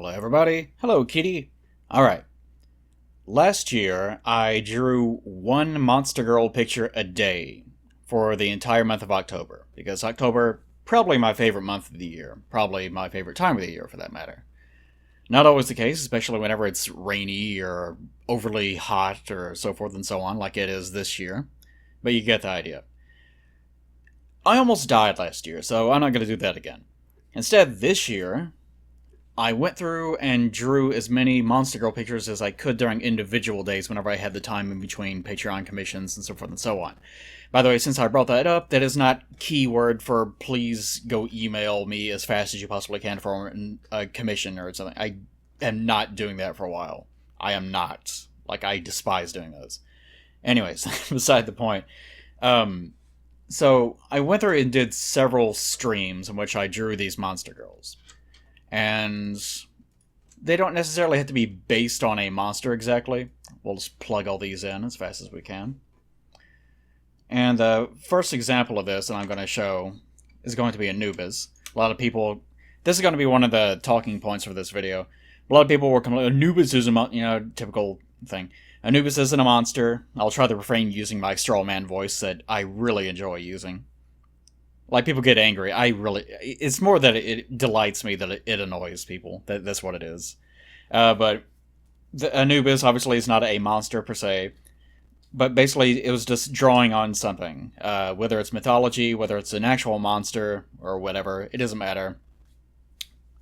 Hello, everybody. Hello, Kitty. Alright. Last year, I drew one Monster Girl picture a day for the entire month of October, because October, probably my favorite month of the year. Probably my favorite time of the year, for that matter. Not always the case, especially whenever it's rainy or overly hot or so forth and so on, like it is this year. But you get the idea. I almost died last year, so I'm not going to do that again. Instead, this year, I went through and drew as many Monster Girl pictures as I could during individual days whenever I had the time in between Patreon commissions and so forth and so on. By the way, since I brought that up, that is not keyword for please go email me as fast as you possibly can for a commission or something. I am not doing that for a while. I am not. Like, I despise doing those. Anyways, beside the point. So, I went through and did several streams in which I drew these Monster Girls. And they don't necessarily have to be based on a monster exactly. We'll just plug all these in as fast as we can. And the first example of this that I'm going to show is going to be Anubis. A lot of people... This is going to be one of the talking points for this video. A lot of people were complaining, Anubis is a typical thing. Anubis isn't a monster. I'll try to refrain using my straw man voice that I really enjoy using. Like, people get angry. It's more that it delights me that it annoys people. That's what it is. But the Anubis, obviously, is not a monster, per se. But basically, it was just drawing on something. Whether it's mythology, whether it's an actual monster, or whatever. It doesn't matter.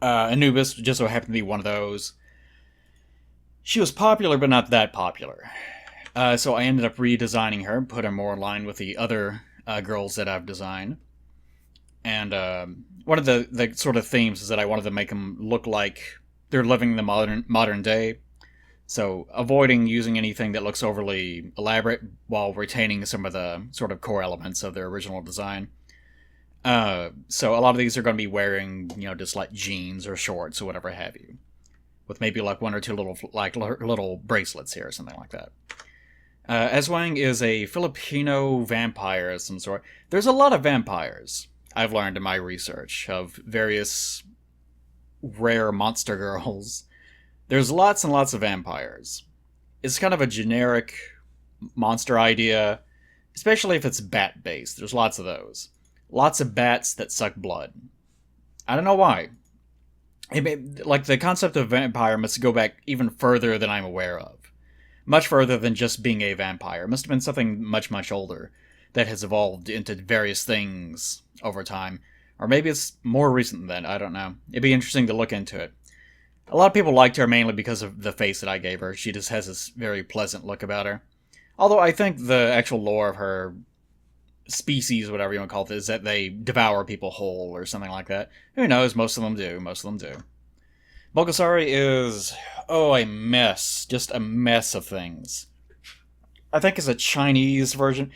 Anubis just so happened to be one of those. She was popular, but not that popular. So I ended up redesigning her, put her more in line with the other girls that I've designed. And one of the sort of themes is that I wanted to make them look like they're living the modern day. So avoiding using anything that looks overly elaborate while retaining some of the sort of core elements of their original design. So a lot of these are going to be wearing, just like jeans or shorts or whatever have you. With maybe like one or two little bracelets here or something like that. Aswang is a Filipino vampire of some sort. There's a lot of vampires, I've learned in my research, of various rare monster girls. There's lots and lots of vampires. It's kind of a generic monster idea, especially if it's bat-based. There's lots of those. Lots of bats that suck blood. I don't know why. The concept of vampire must go back even further than I'm aware of. Much further than just being a vampire. It must have been something much, much older that has evolved into various things over time. Or maybe it's more recent than that, I don't know. It'd be interesting to look into it. A lot of people liked her mainly because of the face that I gave her. She just has this very pleasant look about her. Although I think the actual lore of her species, whatever you want to call it, is that they devour people whole or something like that. Who knows? Most of them do. Bulgasari is, a mess. Just a mess of things. I think it's a Chinese version.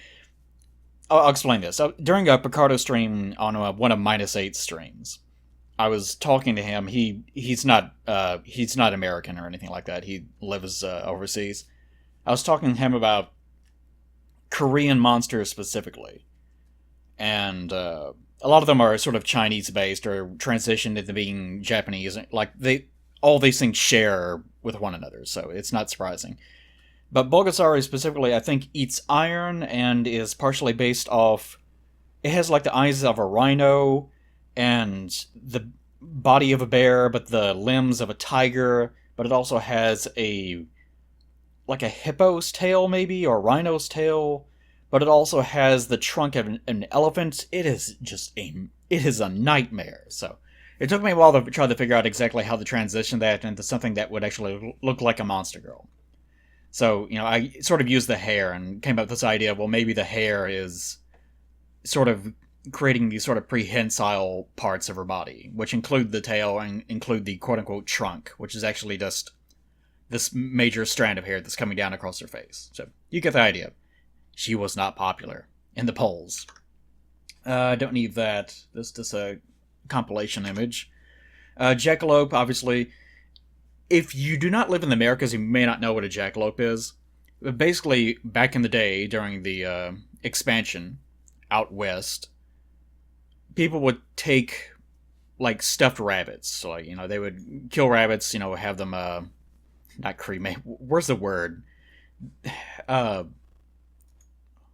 I'll explain this. During a Picardo stream on one of -8's streams, I was talking to him. He's not American or anything like that. He lives overseas. I was talking to him about Korean monsters specifically. And a lot of them are sort of Chinese-based or transitioned into being Japanese. Like, all these things share with one another, so it's not surprising. But Bulgasari specifically, I think, eats iron and is partially based off... It has, like, the eyes of a rhino and the body of a bear, but the limbs of a tiger. But it also has a hippo's tail, maybe, or a rhino's tail. But it also has the trunk of an elephant. It is a nightmare. So it took me a while to try to figure out exactly how to transition that into something that would actually look like a monster girl. So, I sort of used the hair and came up with this idea, well, maybe the hair is sort of creating these sort of prehensile parts of her body, which include the tail and include the quote-unquote trunk, which is actually just this major strand of hair that's coming down across her face. So you get the idea. She was not popular in the polls. Don't need that. This is just a compilation image. Jackalope, obviously. If you do not live in the Americas, you may not know what a jackalope is. But basically, back in the day, during the expansion out west, people would take like stuffed rabbits. So, like, they would kill rabbits, have them not cremate. Where's the word? Uh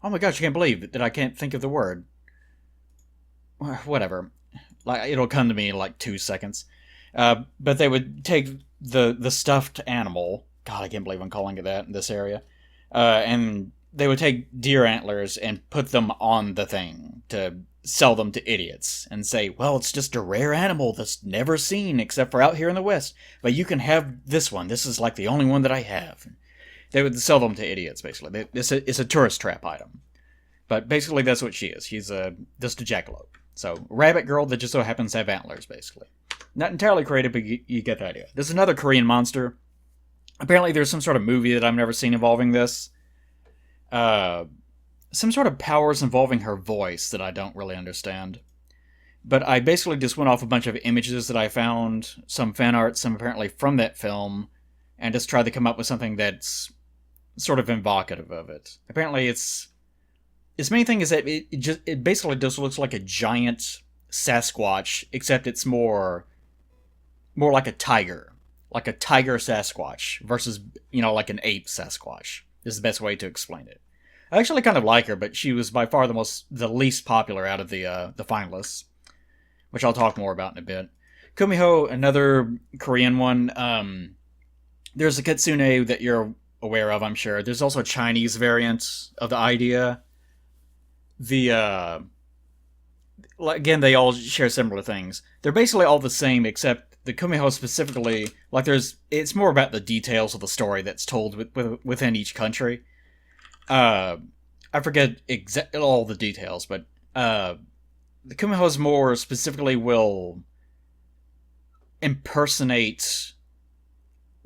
oh my gosh, I can't believe that I can't think of the word. Whatever. Like, it'll come to me in like 2 seconds. But they would take the stuffed animal. God, I can't believe I'm calling it that in this area. And they would take deer antlers and put them on the thing to sell them to idiots and say, well, it's just a rare animal that's never seen except for out here in the West. But you can have this one. This is like the only one that I have. They would sell them to idiots, basically. It's a tourist trap item. But basically, that's what she is. She's just a jackalope. So, rabbit girl that just so happens to have antlers, basically. Not entirely creative, but you get the idea. There's another Korean monster. Apparently, there's some sort of movie that I've never seen involving this. Some sort of powers involving her voice that I don't really understand. But I basically just went off a bunch of images that I found, some fan art, some apparently from that film, and just tried to come up with something that's sort of evocative of it. Apparently, its main thing is that it basically just looks like a giant Sasquatch, except it's more like a tiger Sasquatch versus like an ape Sasquatch. Is the best way to explain it. I actually kind of like her, but she was by far the least popular out of the finalists, which I'll talk more about in a bit. Kamijo, another Korean one. There's a kitsune that you're aware of, I'm sure. There's also a Chinese variant of the idea. Again, they all share similar things. They're basically all the same, except the Kamijo specifically, like it's more about the details of the story that's told within each country. I forget all the details, but the Kamihos more specifically will impersonate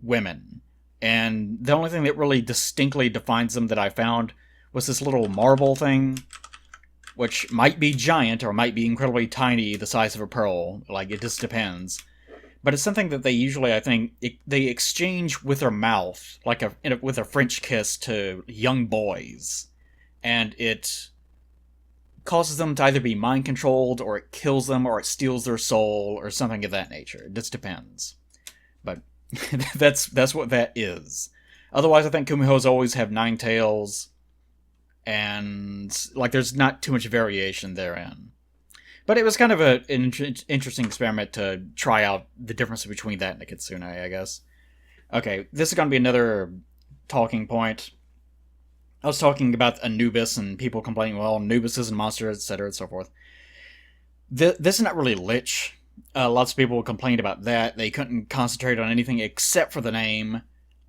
women. And the only thing that really distinctly defines them that I found was this little marble thing, which might be giant or might be incredibly tiny, the size of a pearl. Like, it just depends. But it's something that they usually, I think, they exchange with their mouth, like with a French kiss to young boys. And it causes them to either be mind-controlled, or it kills them, or it steals their soul, or something of that nature. It just depends. But that's what that is. Otherwise, I think Kumihos always have 9 tails, and like there's not too much variation therein. But it was kind of an interesting experiment to try out the difference between that and a kitsune, I guess. Okay, this is going to be another talking point. I was talking about Anubis and people complaining, well, Anubis is a monster, etc., and so forth. This is not really lich. Lots of people complained about that. They couldn't concentrate on anything except for the name.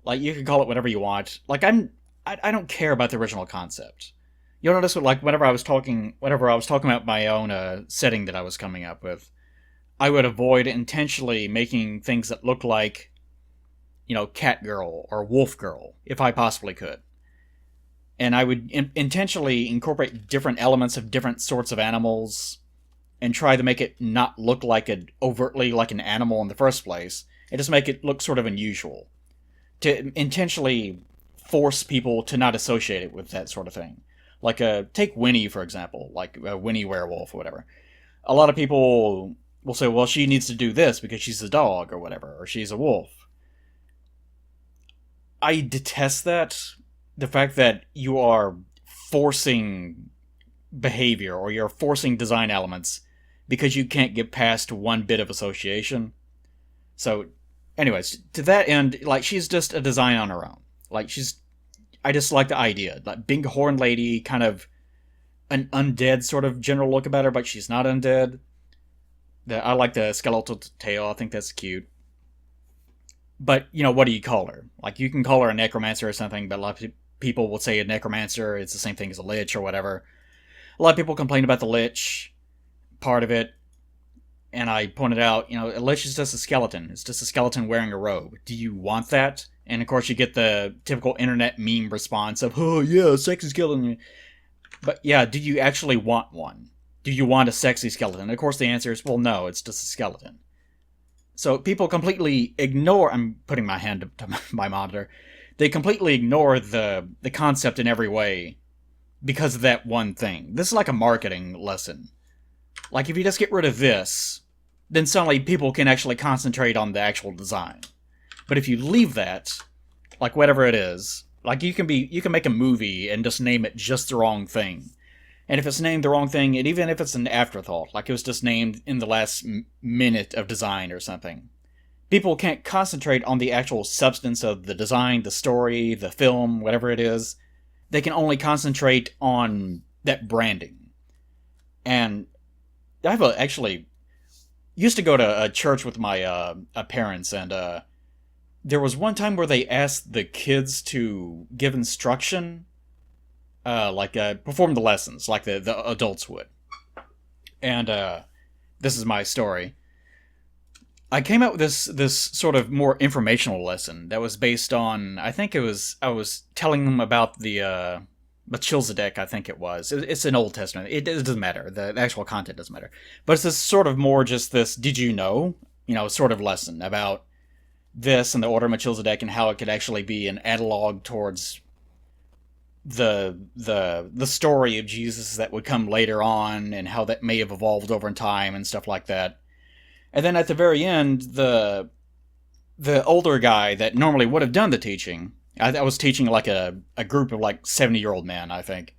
Like, you can call it whatever you want. Like, I don't care about the original concept. You'll notice, like, whenever I was talking about my own setting that I was coming up with, I would avoid intentionally making things that look like, cat girl or wolf girl, if I possibly could. And I would intentionally incorporate different elements of different sorts of animals and try to make it not look like overtly like an animal in the first place, and just make it look sort of unusual. To intentionally force people to not associate it with that sort of thing. Like, take Winnie, for example, like a Winnie werewolf or whatever. A lot of people will say, well, she needs to do this because she's a dog or whatever, or she's a wolf. I detest that. The fact that you are forcing behavior, or you're forcing design elements because you can't get past one bit of association. So, anyways, to that end, like, she's just a design on her own. Like, I just like the idea. Like, big horn lady, kind of an undead sort of general look about her, but she's not undead. I like the skeletal tail. I think that's cute. But, what do you call her? Like, you can call her a necromancer or something, but a lot of people will say a necromancer, it's the same thing as a lich or whatever. A lot of people complain about the lich part of it, and I pointed out, a lich is just a skeleton. It's just a skeleton wearing a robe. Do you want that? And of course you get the typical internet meme response of, oh yeah, sexy skeleton. But yeah, do you actually want one? Do you want a sexy skeleton? And of course the answer is, well, no, it's just a skeleton. So people completely ignore, I'm putting my hand up to my monitor, they completely ignore the concept in every way because of that one thing. This is like a marketing lesson. Like, if you just get rid of this, then suddenly people can actually concentrate on the actual design. But if you leave that, like whatever it is, like you can make a movie and just name it just the wrong thing. And if it's named the wrong thing, and even if it's an afterthought, like it was just named in the last minute of design or something, people can't concentrate on the actual substance of the design, the story, the film, whatever it is. They can only concentrate on that branding. And I've actually used to go to a church with my parents, and there was one time where they asked the kids to give instruction, perform the lessons like the adults would. And this is my story. I came out with this sort of more informational lesson that was based on, I was telling them about the Melchizedek, I think it was. It's an Old Testament. It doesn't matter. The actual content doesn't matter. But it's this sort of more just this, did you know? Sort of lesson about this and the Order of Melchizedek and how it could actually be an analog towards the story of Jesus that would come later on and how that may have evolved over time and stuff like that. And then at the very end, the older guy that normally would have done the teaching, I was teaching like a group of like 70-year-old men, I think,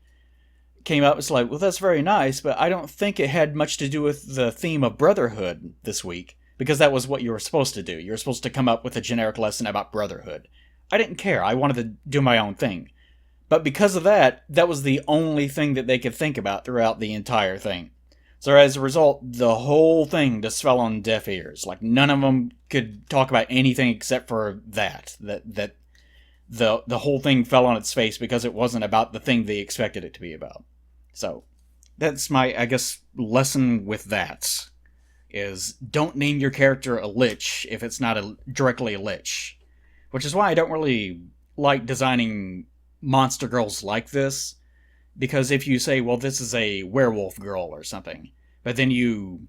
came up and was like, well, that's very nice, but I don't think it had much to do with the theme of brotherhood this week, because that was what you were supposed to do. You were supposed to come up with a generic lesson about brotherhood. I didn't care. I wanted to do my own thing. But because of that, that was the only thing that they could think about throughout the entire thing. So as a result, the whole thing just fell on deaf ears. Like, none of them could talk about anything except for that the whole thing fell on its face because it wasn't about the thing they expected it to be about. So, that's my, I guess, lesson with that, is don't name your character a lich if it's not directly a lich. Which is why I don't really like designing monster girls like this, because if you say, well, this is a werewolf girl or something, but then you,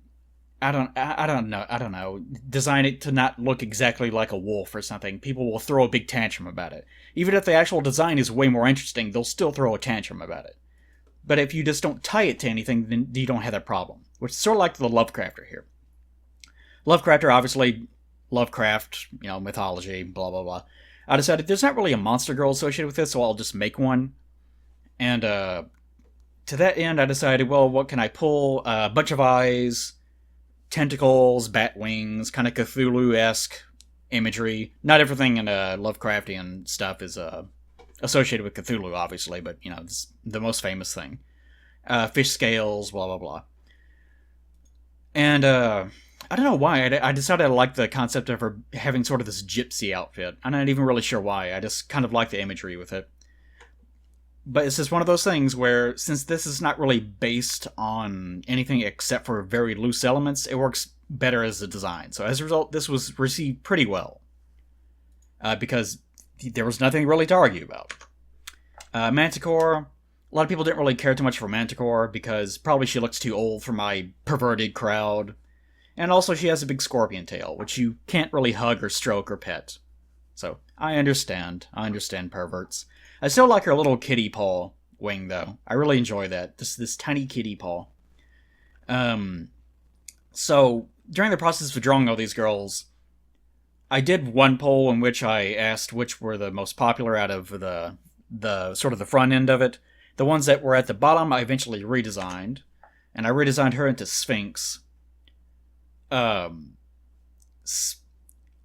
I don't know, design it to not look exactly like a wolf or something, people will throw a big tantrum about it. Even if the actual design is way more interesting, they'll still throw a tantrum about it. But if you just don't tie it to anything, then you don't have that problem. Which is sort of like the Lovecrafter here. Lovecrafter, obviously, Lovecraft, mythology, blah, blah, blah. I decided there's not really a monster girl associated with this, so I'll just make one. And to that end, I decided, well, what can I pull? A bunch of eyes, tentacles, bat wings, kind of Cthulhu-esque imagery. Not everything in Lovecraftian stuff is associated with Cthulhu, obviously, but, it's the most famous thing. Fish scales, blah, blah, blah. And I don't know why. I decided I liked the concept of her having sort of this gypsy outfit. I'm not even really sure why. I just kind of like the imagery with it. But it's just one of those things where, since this is not really based on anything except for very loose elements, it works better as a design. So as a result, this was received pretty well. Because there was nothing really to argue about. Manticore, a lot of people didn't really care too much for Manticore, because probably she looks too old for my perverted crowd. And also she has a big scorpion tail, which you can't really hug or stroke or pet. So, I understand perverts. I still like her little kitty paw wing, though. I really enjoy that. This tiny kitty paw. So, during the process of drawing all these girls, I did one poll in which I asked which were the most popular out of the sort of the front end of it. The ones that were at the bottom, I eventually redesigned. And I redesigned her into Sphinx.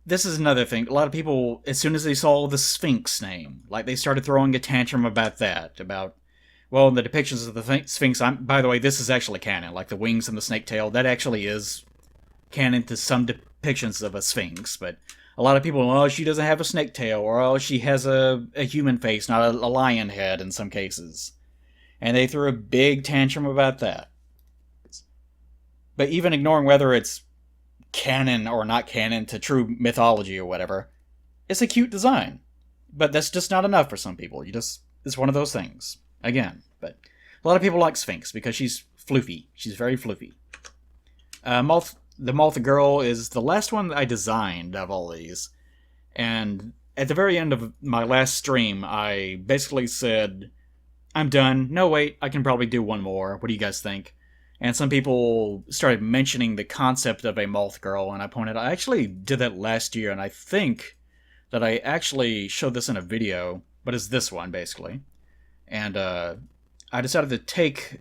This is another thing. A lot of people, as soon as they saw the Sphinx name, like, they started throwing a tantrum about that. About, well, the depictions of the Sphinx, by the way, this is actually canon. Like, the wings and the snake tail, that actually is canon to some depictions of a Sphinx. But a lot of people, oh, she doesn't have a snake tail, or oh, she has a human face, not a lion head in some cases. And they threw a big tantrum about that. But even ignoring whether it's canon or not canon to true mythology or whatever, it's a cute design. But that's just not enough for some people. It's one of those things. Again, but a lot of people like Sphinx because she's floofy. She's very floofy. The Moth Girl is the last one that I designed of all these. And at the very end of my last stream, I basically said, I'm done. No, wait, I can probably do one more. What do you guys think? And some people started mentioning the concept of a moth girl, and I pointed out I actually did that last year, and I think that I actually showed this in a video, but it's this one, basically. And I decided to take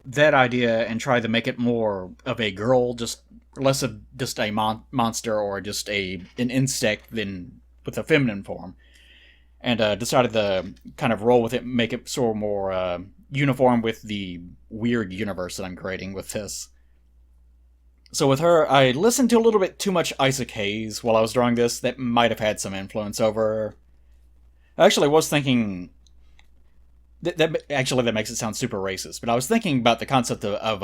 that idea and try to make it more of a girl, just less of just a monster or just an insect than with a feminine form. And decided to kind of roll with it, make it sort of more uniform with the weird universe that I'm creating with this. So with her, I listened to a little bit too much Isaac Hayes while I was drawing this. That might have had some influence over her. I actually was thinking that makes it sound super racist, but I was thinking about the concept of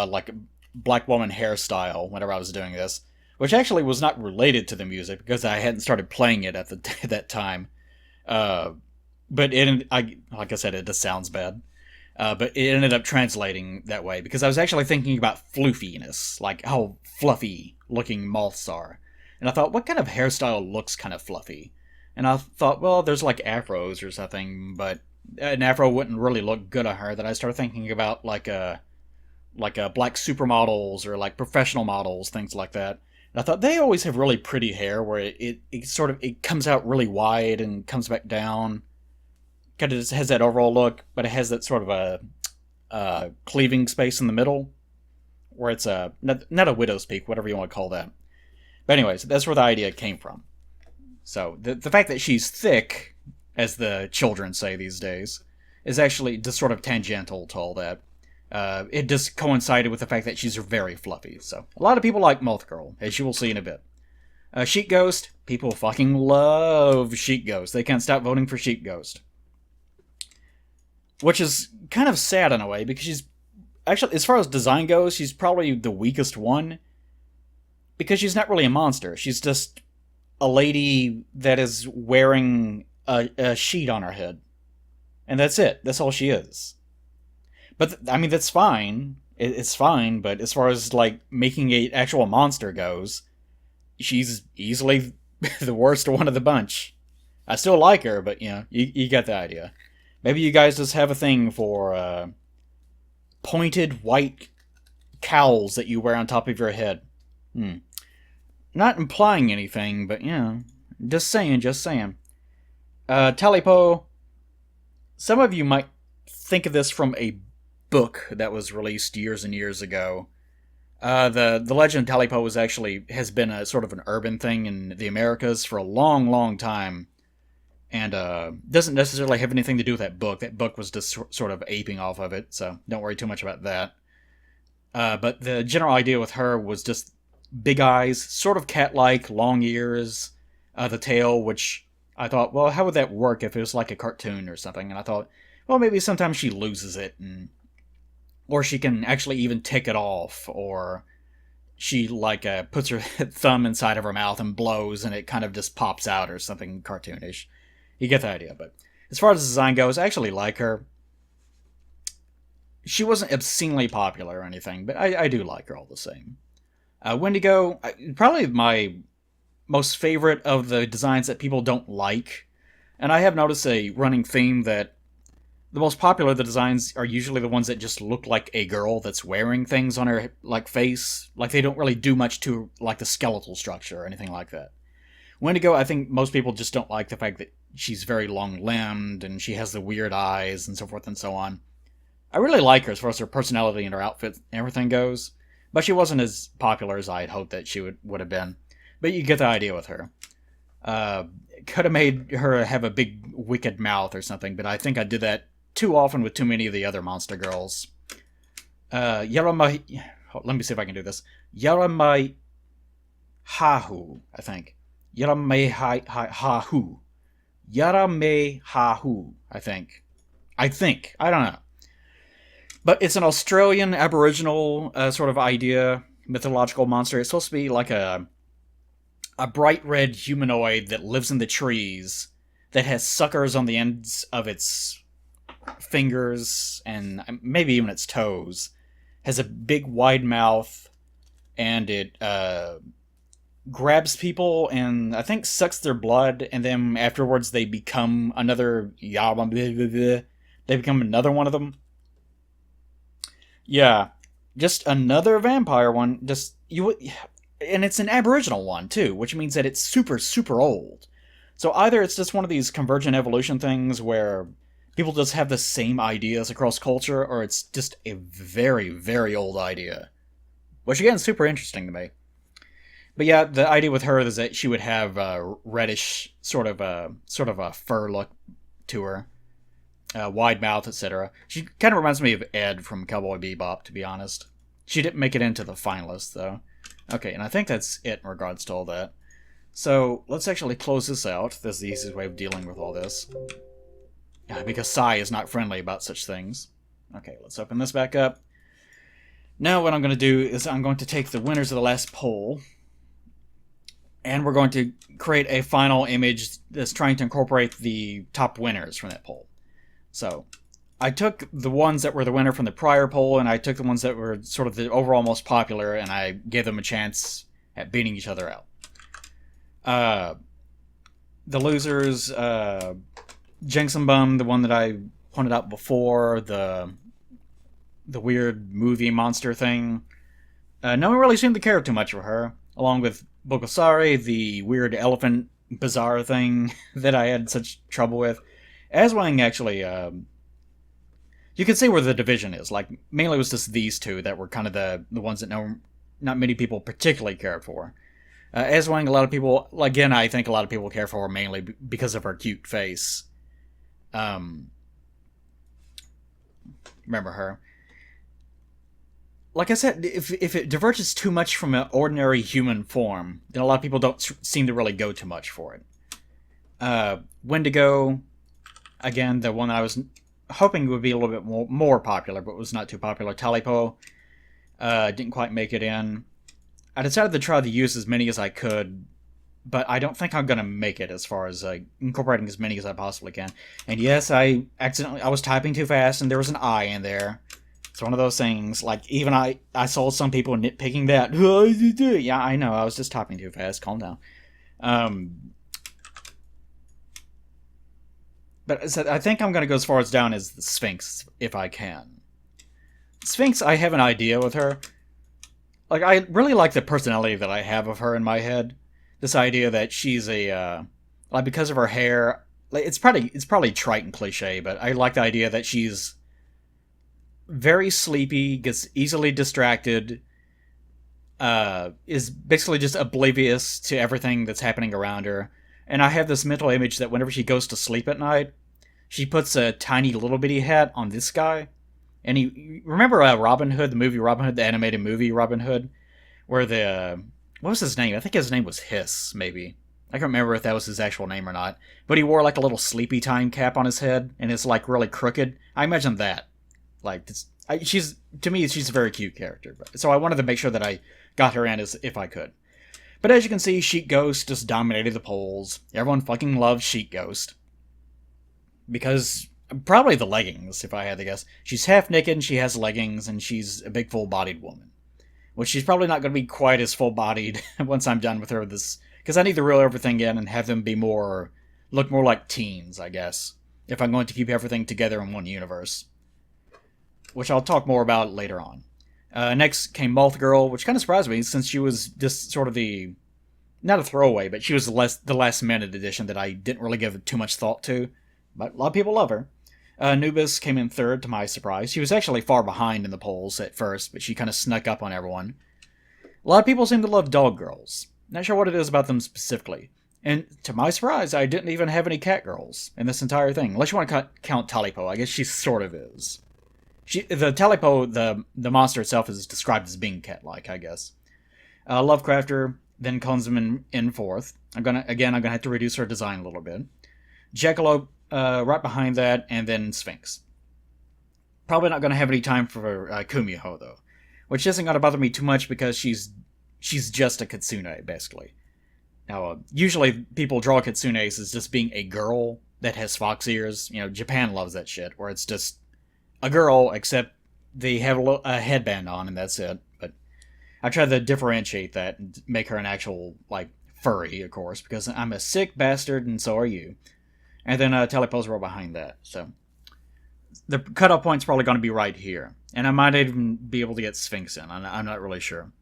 like a black woman hairstyle whenever I was doing this, which actually was not related to the music because I hadn't started playing it at that time. But like I said, it just sounds bad. But it ended up translating that way because I was actually thinking about floofiness, like how fluffy looking moths are. And I thought, what kind of hairstyle looks kind of fluffy? And I thought, well, there's like afros or something, but an afro wouldn't really look good on her. Then I started thinking about like a black supermodels or like professional models, things like that. And I thought they always have really pretty hair where it sort of it comes out really wide and comes back down. Kind of just has that overall look, but it has that sort of a cleaving space in the middle where it's not a widow's peak, whatever you want to call that. But anyways, that's where the idea came from. So the fact that she's thick, as the children say these days, is actually just sort of tangential to all that. It just coincided with the fact that she's very fluffy. So a lot of people like Moth Girl, as you will see in a bit. Sheet Ghost, people fucking love Sheet Ghost. They can't stop voting for Sheet Ghost. Which is kind of sad in a way, because she's actually, as far as design goes, she's probably the weakest one. Because she's not really a monster. She's just a lady that is wearing a sheet on her head. And that's it. That's all she is. But, I mean, that's fine. It's fine, but as far as, like, making an actual monster goes, she's easily the worst one of the bunch. I still like her, but, you know, you get the idea. Maybe you guys just have a thing for pointed white cowls that you wear on top of your head. Not implying anything, but, you know, just saying. Talipo, some of you might think of this from a book that was released years and years ago. The legend of Talipo has been a sort of an urban thing in the Americas for a long, long time. And doesn't necessarily have anything to do with that book. That book was just sort of aping off of it, so don't worry too much about that. But the general idea with her was just big eyes, sort of cat-like, long ears, the tail, which I thought, well, how would that work if it was like a cartoon or something? And I thought, well, maybe sometimes she loses it, or she can actually even take it off, or she like puts her thumb inside of her mouth and blows, and it kind of just pops out or something cartoonish. You get the idea, but as far as the design goes, I actually like her. She wasn't obscenely popular or anything, but I do like her all the same. Wendigo, probably my most favorite of the designs that people don't like. And I have noticed a running theme that the most popular of the designs are usually the ones that just look like a girl that's wearing things on her like face. Like they don't really do much to like the skeletal structure or anything like that. Wendigo, I think most people just don't like the fact that she's very long-limbed and she has the weird eyes and so forth and so on. I really like her as far as her personality and her outfit and everything goes, but she wasn't as popular as I had hoped that she would have been. But you get the idea with her. Could have made her have a big wicked mouth or something, but I think I did that too often with too many of the other monster girls. Yaramai... Let me see if I can do this. Yaramai Hahu, I think. Yaramei Hahu. Yaramei Hahu, I think. I don't know. But it's an Australian Aboriginal sort of idea, mythological monster. It's supposed to be like a bright red humanoid that lives in the trees, that has suckers on the ends of its fingers, and maybe even its toes. Has a big wide mouth, and it grabs people and I think sucks their blood, and then afterwards they become another they become another one of them. Yeah, just another vampire one. And it's an aboriginal one too, which means that it's super, super old. So either it's just one of these convergent evolution things where people just have the same ideas across culture, or it's just a very, very old idea. Which again is super interesting to me. But yeah, the idea with her is that she would have a reddish sort of a fur look to her, wide mouth, etc. She kind of reminds me of Ed from Cowboy Bebop, to be honest. She didn't make it into the finalists though. Okay, and I think that's it in regards to all that. So let's actually close this out. This is the easiest way of dealing with all this. Because Sai is not friendly about such things. Okay, let's open this back up. Now what I'm going to do is I'm going to take the winners of the last poll, and we're going to create a final image that's trying to incorporate the top winners from that poll. So I took the ones that were the winner from the prior poll, and I took the ones that were sort of the overall most popular, and I gave them a chance at beating each other out. The losers, Jinxenbum, the one that I pointed out before, the weird movie monster thing. No one really seemed to care too much for her, along with Bogosari, the weird elephant bizarre thing that I had such trouble with. Aswang actually, you can see where the division is. Like, mainly it was just these two that were kind of the ones that not many people particularly cared for. Aswang, a lot of people, again, I think a lot of people care for her mainly because of her cute face. Remember her. Like I said, if it diverges too much from an ordinary human form, then a lot of people don't seem to really go too much for it. Wendigo, again, the one I was hoping would be a little bit more popular, but was not too popular. Talipo, didn't quite make it in. I decided to try to use as many as I could, but I don't think I'm going to make it as far as incorporating as many as I possibly can. And yes, I was typing too fast, and there was an I in there. It's one of those things, like, even I saw some people nitpicking that. Yeah, I know, I was just typing too fast. Calm down. But I think I'm going to go as far as down as the Sphinx, if I can. Sphinx, I have an idea with her. Like, I really like the personality that I have of her in my head. This idea that she's like, because of her hair, like, it's probably trite and cliche, but I like the idea that she's very sleepy, gets easily distracted, is basically just oblivious to everything that's happening around her. And I have this mental image that whenever she goes to sleep at night, she puts a tiny little bitty hat on this guy. And you remember Robin Hood, the movie Robin Hood, the animated movie Robin Hood, where what was his name? I think his name was Hiss, maybe. I can't remember if that was his actual name or not. But he wore like a little sleepy time cap on his head, and it's like really crooked. I imagine that. Like, to me, she's a very cute character. So I wanted to make sure that I got her in as if I could. But as you can see, Sheet Ghost just dominated the polls. Everyone fucking loves Sheet Ghost. Because, probably the leggings, if I had to guess. She's half naked, and she has leggings, and she's a big full-bodied woman. Which she's probably not going to be quite as full-bodied once I'm done with her with this. Because I need to reel everything in and have them look more like teens, I guess. If I'm going to keep everything together in one universe. Which I'll talk more about later on. Next came Moth Girl, which kind of surprised me, since she was just sort of not a throwaway, but she was the last minute addition that I didn't really give too much thought to. But a lot of people love her. Anubis came in third, to my surprise. She was actually far behind in the polls at first, but she kind of snuck up on everyone. A lot of people seem to love Dog Girls. Not sure what it is about them specifically. And to my surprise, I didn't even have any Cat Girls in this entire thing. Unless you want to count Talipo. I guess she sort of is. The Talipo, the monster itself, is described as being cat-like, I guess. Lovecrafter then comes in fourth. I'm gonna have to reduce her design a little bit. Jackalope right behind that, and then Sphinx. Probably not gonna have any time for Kamijo though, which isn't gonna bother me too much because she's just a kitsune basically. Now, usually people draw kitsunes as just being a girl that has fox ears. You know, Japan loves that shit, where it's just a girl, except they have a headband on, and that's it. But I try to differentiate that and make her an actual, like, furry, of course, because I'm a sick bastard, and so are you. And then Talipo's right behind that, so. the cutoff point's probably going to be right here. And I might even be able to get Sphinx in. I'm not really sure.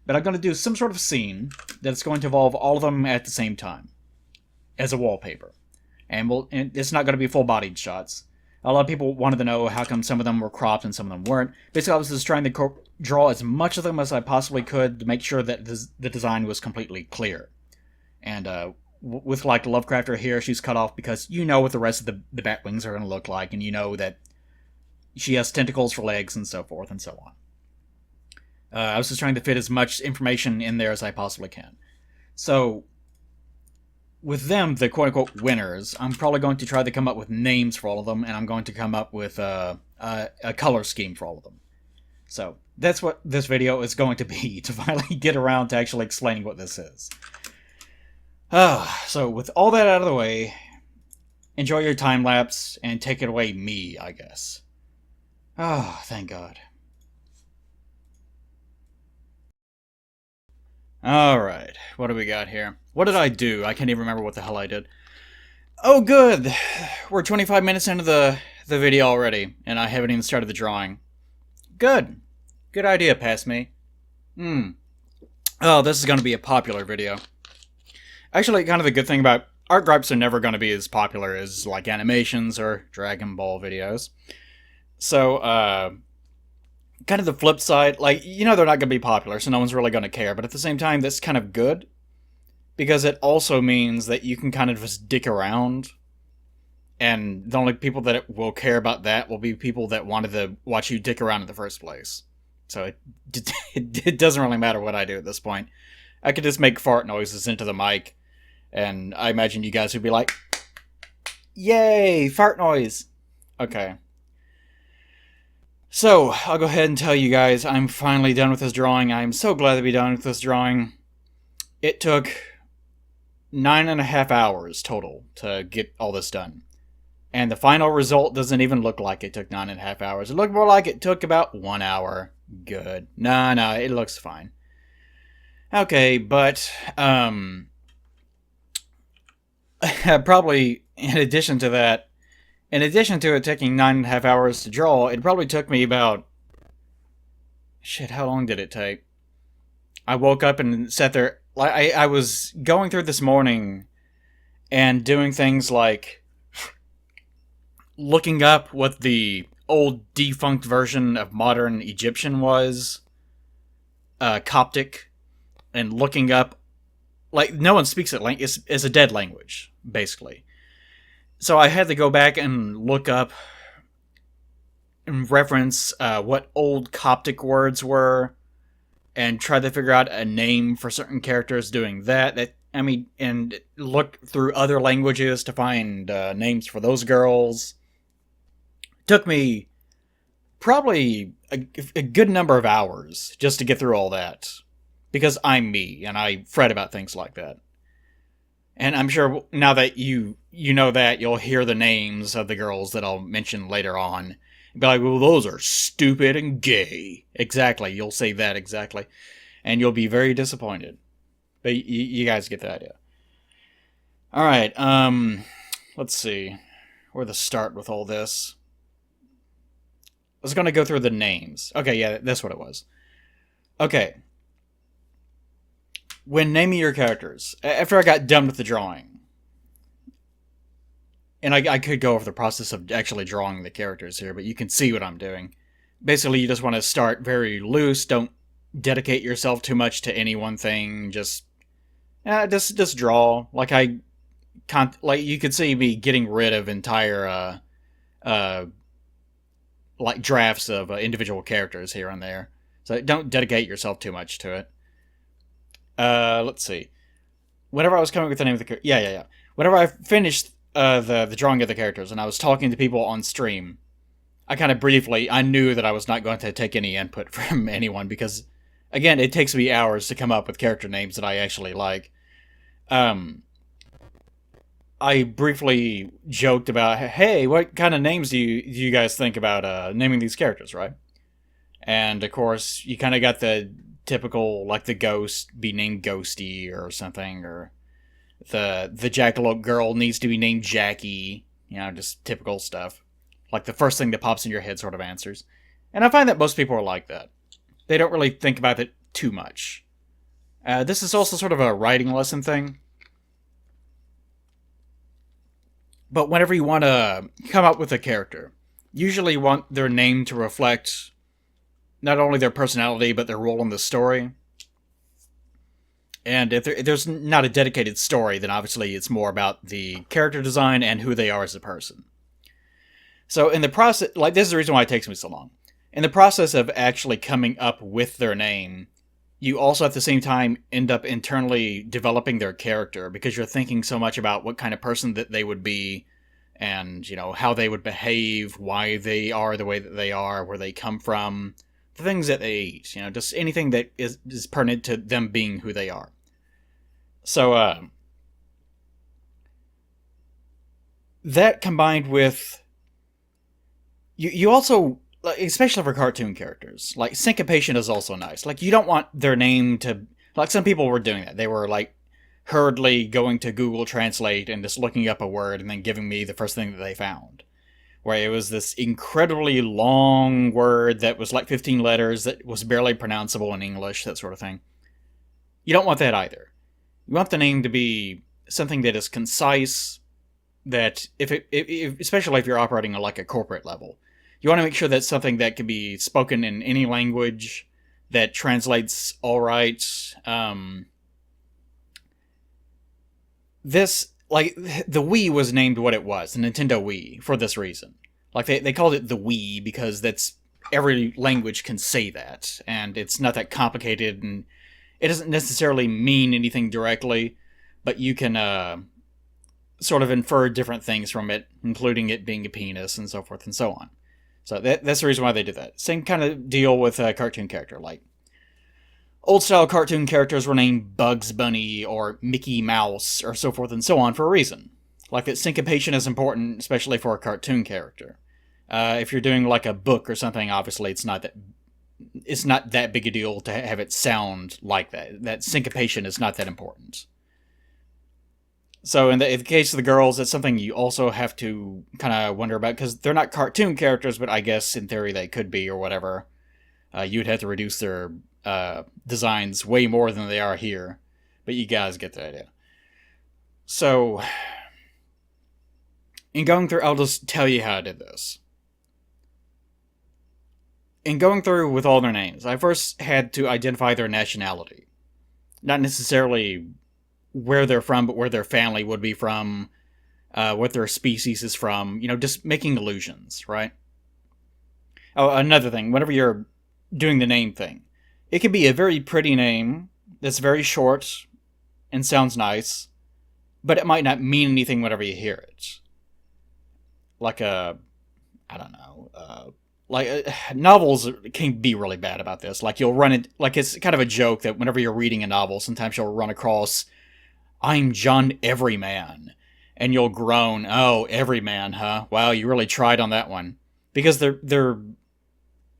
But I'm going to do some sort of scene that's going to involve all of them at the same time as a wallpaper. And it's not going to be full-bodied shots. A lot of people wanted to know how come some of them were cropped and some of them weren't. Basically, I was just trying to draw as much of them as I possibly could to make sure that the design was completely clear. And with like Lovecraft, her hair, she's cut off because you know what the rest of the bat wings are going to look like, and you know that she has tentacles for legs and so forth and so on. I was just trying to fit as much information in there as I possibly can. So, with them, the quote-unquote winners, I'm probably going to try to come up with names for all of them, and I'm going to come up with a color scheme for all of them. So, that's what this video is going to be, to finally get around to actually explaining what this is. So, with all that out of the way, enjoy your time-lapse, and take it away me, I guess. Oh, thank God. Alright, what do we got here? What did I do? I can't even remember what the hell I did. Oh, good! We're 25 minutes into the video already, and I haven't even started the drawing. Good. Good idea, past me. Oh, this is going to be a popular video. Actually, kind of the good thing about art gripes are never going to be as popular as, like, animations or Dragon Ball videos. So, kind of the flip side, like, you know they're not going to be popular, so no one's really going to care, but at the same time, that's kind of good, because it also means that you can kind of just dick around, and the only people that will care about that will be people that wanted to watch you dick around in the first place. So it doesn't really matter what I do at this point. I could just make fart noises into the mic, and I imagine you guys would be like, yay, fart noise! Okay. So, I'll go ahead and tell you guys, I'm finally done with this drawing. I'm so glad to be done with this drawing. It took 9.5 hours total to get all this done. And the final result doesn't even look like it took 9.5 hours. It looked more like it took about 1 hour. Good. No, it looks fine. Okay, but, probably, in addition to that, in addition to it taking 9.5 hours to draw, it probably took me about... Shit, how long did it take? I woke up and sat there... I was going through this morning and doing things like looking up what the old defunct version of modern Egyptian was, Coptic, and looking up... Like, no one speaks it. It's a dead language, basically. So I had to go back and look up and reference what old Coptic words were and try to figure out a name for certain characters doing that. And look through other languages to find names for those girls. Took me probably a good number of hours just to get through all that. Because I'm me, and I fret about things like that. And I'm sure now that you know that, you'll hear the names of the girls that I'll mention later on. And be like, well, those are stupid and gay. Exactly, you'll say that exactly. And you'll be very disappointed. But you guys get the idea. Alright, let's see. Where to start with all this. I was going to go through the names. Okay, yeah, that's what it was. Okay. When naming your characters, after I got done with the drawing, and I could go over the process of actually drawing the characters here, but you can see what I'm doing. Basically, you just want to start very loose, don't dedicate yourself too much to any one thing, just draw. Like you could see me getting rid of entire, like drafts of individual characters here and there. So don't dedicate yourself too much to it. Let's see. Whenever I was coming up with the name of the character... Yeah. Whenever I finished the drawing of the characters and I was talking to people on stream, I kind of briefly... I knew that I was not going to take any input from anyone because, again, it takes me hours to come up with character names that I actually like. I briefly joked about, hey, what kind of names do you guys think about naming these characters, right? And, of course, you kind of got the... typical, like the ghost be named Ghosty or something, or the jackalope girl needs to be named Jackie, just typical stuff. Like the first thing that pops in your head sort of answers. And I find that most people are like that. They don't really think about it too much. This is also sort of a writing lesson thing. But whenever you want to come up with a character, usually you want their name to reflect not only their personality, but their role in the story. And if there's not a dedicated story, then obviously it's more about the character design and who they are as a person. So in the process, like, this is the reason why it takes me so long. In the process of actually coming up with their name, you also at the same time end up internally developing their character, because you're thinking so much about what kind of person that they would be, and, you know, how they would behave, why they are the way that they are, where they come from, the things that they eat, you know, just anything that is pertinent to them being who they are. So, that combined with... You also, especially for cartoon characters, like, syncopation is also nice. Like, you don't want their name to... Like, some people were doing that. They were, like, hurriedly going to Google Translate and just looking up a word and then giving me the first thing that they found. Where it was this incredibly long word that was like 15 letters that was barely pronounceable in English, that sort of thing. You don't want that either. You want the name to be something that is concise, that especially if you're operating on like a corporate level, you want to make sure that's something that can be spoken in any language, that translates all right. This, like, the Wii was named what it was, the Nintendo Wii, for this reason. Like, they called it the Wii because that's... every language can say that, and it's not that complicated, and it doesn't necessarily mean anything directly, but you can, sort of infer different things from it, including it being a penis, and so forth and so on. So that's the reason why they did that. Same kind of deal with a cartoon character, like... Old-style cartoon characters were named Bugs Bunny or Mickey Mouse or so forth and so on for a reason. Like, that syncopation is important, especially for a cartoon character. If you're doing, like, a book or something, obviously it's not that big a deal to have it sound like that. That syncopation is not that important. So in the case of the girls, that's something you also have to kind of wonder about, because they're not cartoon characters, but I guess in theory they could be or whatever. You'd have to reduce their... designs way more than they are here, but you guys get the idea. So, in going through, I'll just tell you how I did this. In going through with all their names, I first had to identify their nationality. Not necessarily where they're from, but where their family would be from, what their species is from, you know, just making allusions, right? Oh, another thing, whenever you're doing the name thing, it can be a very pretty name that's very short and sounds nice, but it might not mean anything whenever you hear it. Like novels can be really bad about this. Like, you'll run it, like, it's kind of a joke that whenever you're reading a novel, sometimes you'll run across, "I'm John Everyman," and you'll groan, "Oh, Everyman, huh? Wow, you really tried on that one." Because they're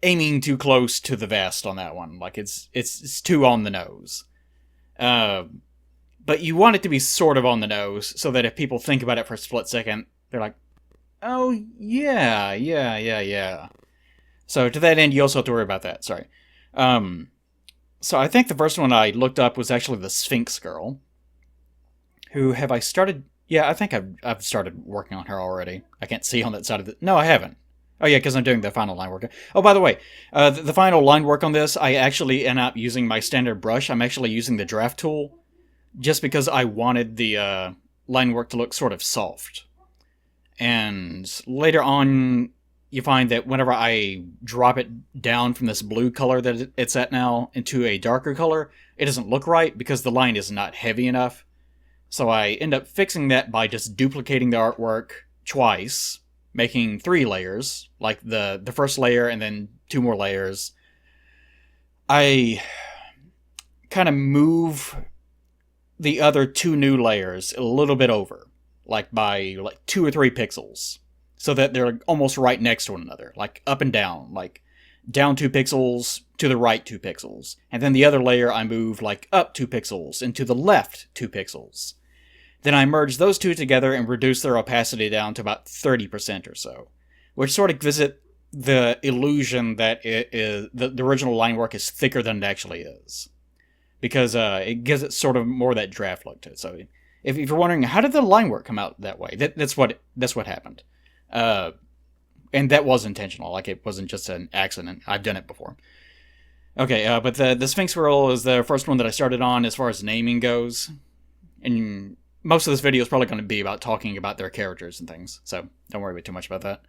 aiming too close to the vest on that one. Like, it's too on the nose. But you want it to be sort of on the nose, so that if people think about it for a split second, they're like, "Oh, yeah. So to that end, you also have to worry about that. Sorry. So I think the first one I looked up was actually the Sphinx Girl. Who have I started... Yeah, I think I've started working on her already. I can't see on that side of the... No, I haven't. Oh yeah, because I'm doing the final line work. Oh, by the way, the final line work on this, I actually end up using my standard brush. I'm actually using the draft tool, just because I wanted the line work to look sort of soft. And later on, you find that whenever I drop it down from this blue color that it's at now into a darker color, it doesn't look right, because the line is not heavy enough. So I end up fixing that by just duplicating the artwork twice, making 3 layers, like the first layer and then 2 more layers. I kind of move the other 2 new layers a little bit over, like by 2 or 3 pixels, so that they're almost right next to one another, like up and down, like down 2 pixels, to the right 2 pixels. And then the other layer I move like up 2 pixels, and to the left 2 pixels. Then I merge those two together and reduce their opacity down to about 30% or so. which sort of gives it the illusion that it is the original line work is thicker than it actually is, because it gives it sort of more of that draft look to it. So if you're wondering how did the line work come out that way, that's what happened, and that was intentional. Like, it wasn't just an accident. I've done it before. Okay, but the Sphinx Girl is the first one that I started on as far as naming goes, and most of this video is probably going to be about talking about their characters and things, so don't worry too much about that.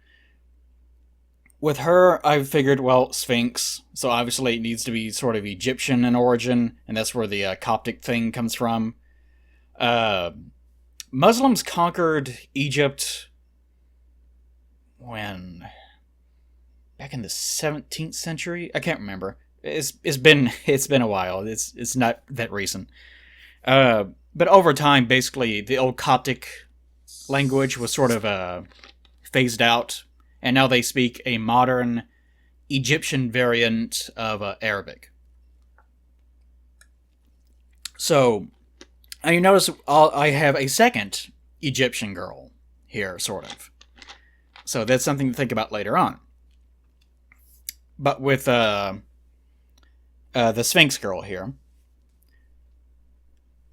With her, I figured, well, Sphinx, so obviously it needs to be sort of Egyptian in origin, and that's where the Coptic thing comes from. Muslims conquered Egypt when? Back in the 17th century? I can't remember. It's been a while. It's not that recent. But over time, basically, the old Coptic language was sort of phased out, and now they speak a modern Egyptian variant of Arabic. So, you notice I have a second Egyptian girl here, sort of. So that's something to think about later on. But with the Sphinx Girl here,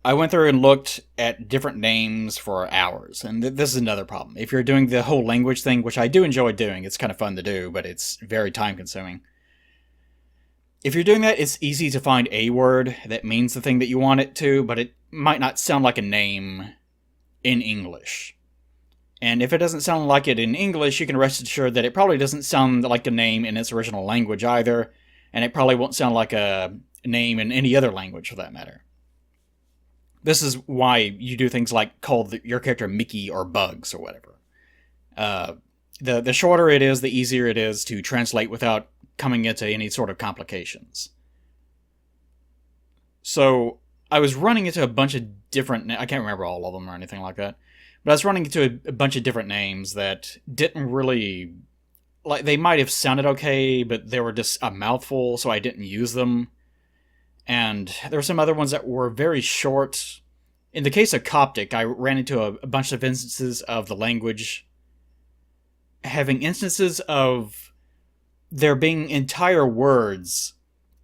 I went through and looked at different names for hours, and this is another problem. If you're doing the whole language thing, which I do enjoy doing, it's kind of fun to do, but it's very time-consuming. If you're doing that, it's easy to find a word that means the thing that you want it to, but it might not sound like a name in English. And if it doesn't sound like it in English, you can rest assured that it probably doesn't sound like a name in its original language either, and it probably won't sound like a name in any other language for that matter. This is why you do things like call your character Mickey or Bugs or whatever. The shorter it is, the easier it is to translate without coming into any sort of complications. So I was running into a bunch of different... I can't remember all of them or anything like that. But I was running into a bunch of different names that didn't really... Like, they might have sounded okay, but they were just a mouthful, so I didn't use them. And there were some other ones that were very short. In the case of Coptic, I ran into a bunch of instances of the language having instances of there being entire words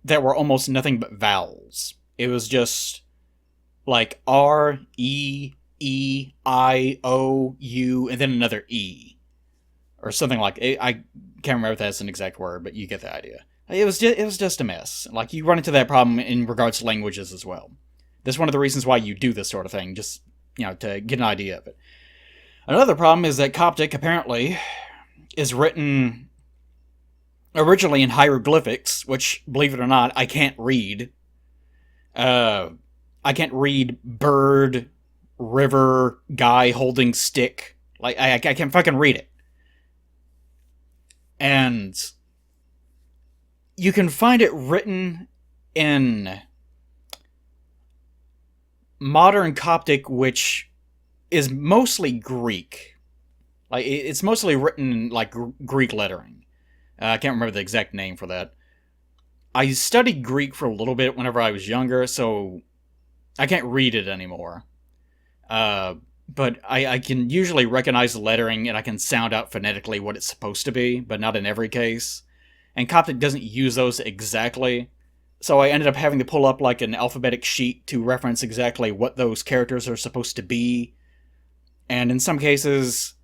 that were almost nothing but vowels. It was just like R, E, E, I, O, U, and then another E. Or something like it. I can't remember if that's an exact word, but you get the idea. It was just a mess. Like, you run into that problem in regards to languages as well. That's one of the reasons why you do this sort of thing, just, to get an idea of it. Another problem is that Coptic, apparently, is written originally in hieroglyphics, which, believe it or not, I can't read. I can't read bird, river, guy holding stick. Like, I can't fucking read it. And you can find it written in modern Coptic, which is mostly Greek. Like, it's mostly written in, like, Greek lettering. I can't remember the exact name for that. I studied Greek for a little bit whenever I was younger, so I can't read it anymore. But I can usually recognize the lettering, and I can sound out phonetically what it's supposed to be, but not in every case. And Coptic doesn't use those exactly, so I ended up having to pull up like an alphabetic sheet to reference exactly what those characters are supposed to be. And in some cases,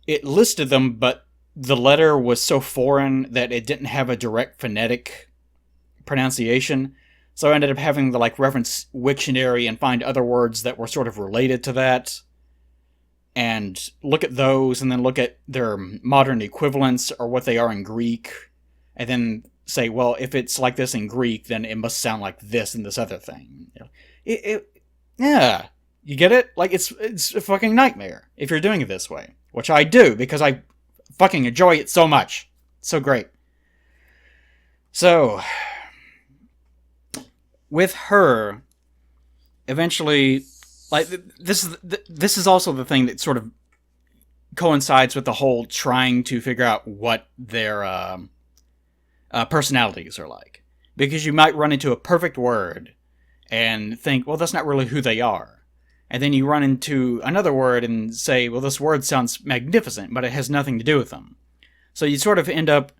it listed them, but the letter was so foreign that it didn't have a direct phonetic pronunciation. So I ended up having to like reference Wiktionary and find other words that were sort of related to that, and look at those, and then look at their modern equivalents, or what they are in Greek, and then say, well, if it's like this in Greek, then it must sound like this in this other thing. Yeah, you get it? Like, it's a fucking nightmare if you're doing it this way. Which I do, because I fucking enjoy it so much. It's so great. So, with her, eventually... Like, this is also the thing that sort of coincides with the whole trying to figure out what their personalities are like. Because you might run into a perfect word and think, well, that's not really who they are. And then you run into another word and say, well, this word sounds magnificent, but it has nothing to do with them. So you sort of end up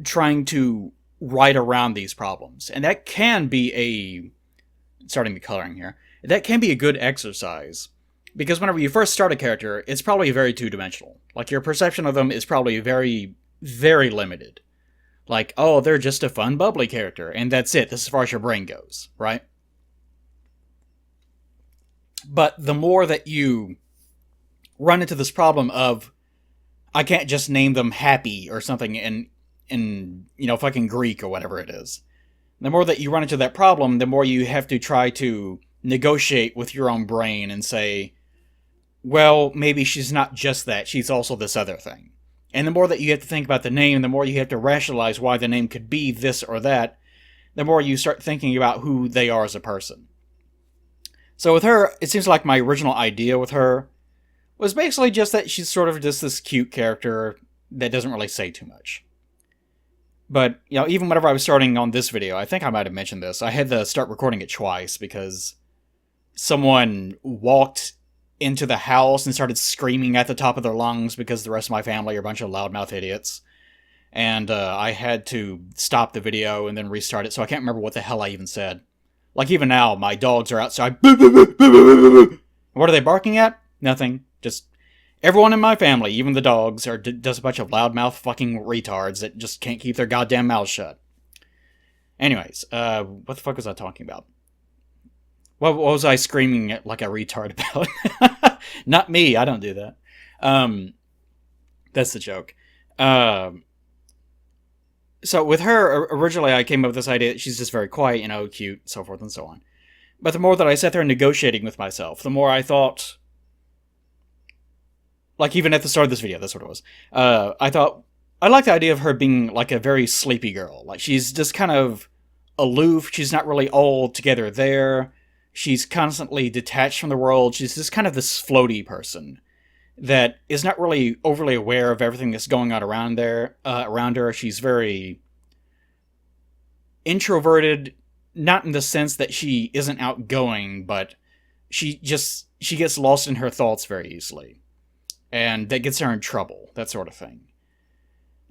trying to write around these problems. And that can be starting the coloring here, that can be a good exercise. Because whenever you first start a character, it's probably very two-dimensional. Like, your perception of them is probably very, very limited. Like, oh, they're just a fun, bubbly character, and that's it. This is as far as your brain goes, right? But the more that you run into this problem of, I can't just name them Happy or something in fucking Greek or whatever it is. The more that you run into that problem, the more you have to try to negotiate with your own brain and say, well, maybe she's not just that, she's also this other thing. And the more that you have to think about the name, the more you have to rationalize why the name could be this or that, the more you start thinking about who they are as a person. So with her, it seems like my original idea with her was basically just that she's sort of just this cute character that doesn't really say too much. But, even whenever I was starting on this video, I think I might have mentioned this, I had to start recording it twice because someone walked into the house and started screaming at the top of their lungs because the rest of my family are a bunch of loudmouth idiots. And I had to stop the video and then restart it, so I can't remember what the hell I even said. Like, even now, my dogs are outside. What are they barking at? Nothing. Just everyone in my family, even the dogs, are just a bunch of loudmouth fucking retards that just can't keep their goddamn mouths shut. Anyways, what the fuck was I talking about? What was I screaming at like a retard about? Not me, I don't do that. That's the joke. So with her, originally I came up with this idea that she's just very quiet, cute, so forth and so on. But the more that I sat there negotiating with myself, the more I thought, like even at the start of this video, that's what it was. I thought, I like the idea of her being like a very sleepy girl. Like she's just kind of aloof, she's not really all together there. She's constantly detached from the world. She's just kind of this floaty person that is not really overly aware of everything that's going on around her. She's very introverted, not in the sense that she isn't outgoing, but she gets lost in her thoughts very easily. And that gets her in trouble, that sort of thing.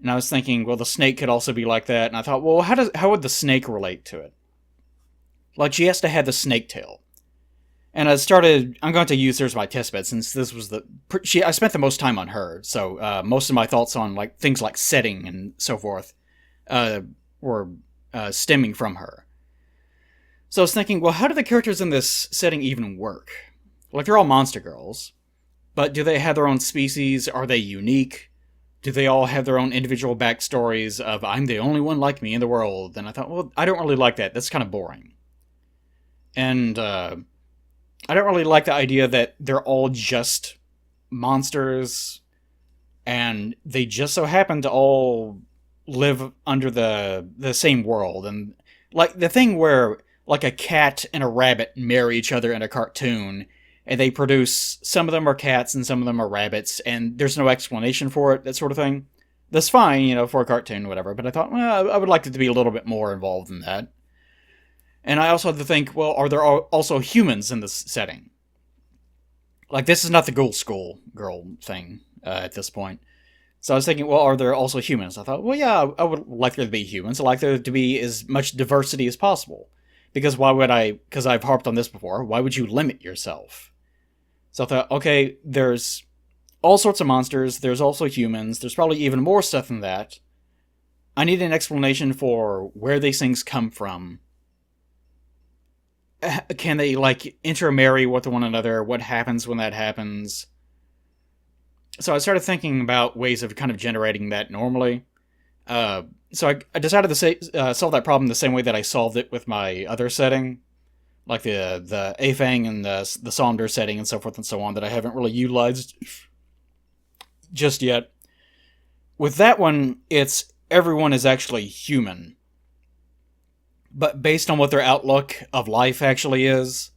And I was thinking, well, the snake could also be like that. And I thought, well, how would the snake relate to it? Like, she has to have the snake tail. And I'm going to use her as my testbed, since this was I spent the most time on her, so most of my thoughts on like things like setting and so forth were stemming from her. So I was thinking, well, how do the characters in this setting even work? Like, they're all monster girls, but do they have their own species? Are they unique? Do they all have their own individual backstories of, I'm the only one like me in the world? And I thought, well, I don't really like that. That's kind of boring. And I don't really like the idea that they're all just monsters, and they just so happen to all live under the same world. And like the thing where like a cat and a rabbit marry each other in a cartoon, and they produce, some of them are cats and some of them are rabbits, and there's no explanation for it, that sort of thing. That's fine, for a cartoon, whatever, but I thought, well, I would like it to be a little bit more involved in that. And I also had to think, well, are there also humans in this setting? Like, this is not the Ghoul School girl thing at this point. So I was thinking, well, are there also humans? I thought, well, yeah, I would like there to be humans. I'd like there to be as much diversity as possible. Because because I've harped on this before, why would you limit yourself? So I thought, okay, there's all sorts of monsters, there's also humans, there's probably even more stuff than that. I need an explanation for where these things come from. Can they, like, intermarry with one another? What happens when that happens? So I started thinking about ways of kind of generating that normally. So I decided to solve that problem the same way that I solved it with my other setting. Like the Afang and the Sonder setting and so forth and so on that I haven't really utilized just yet. With that one, it's everyone is actually human. But based on what their outlook of life actually is,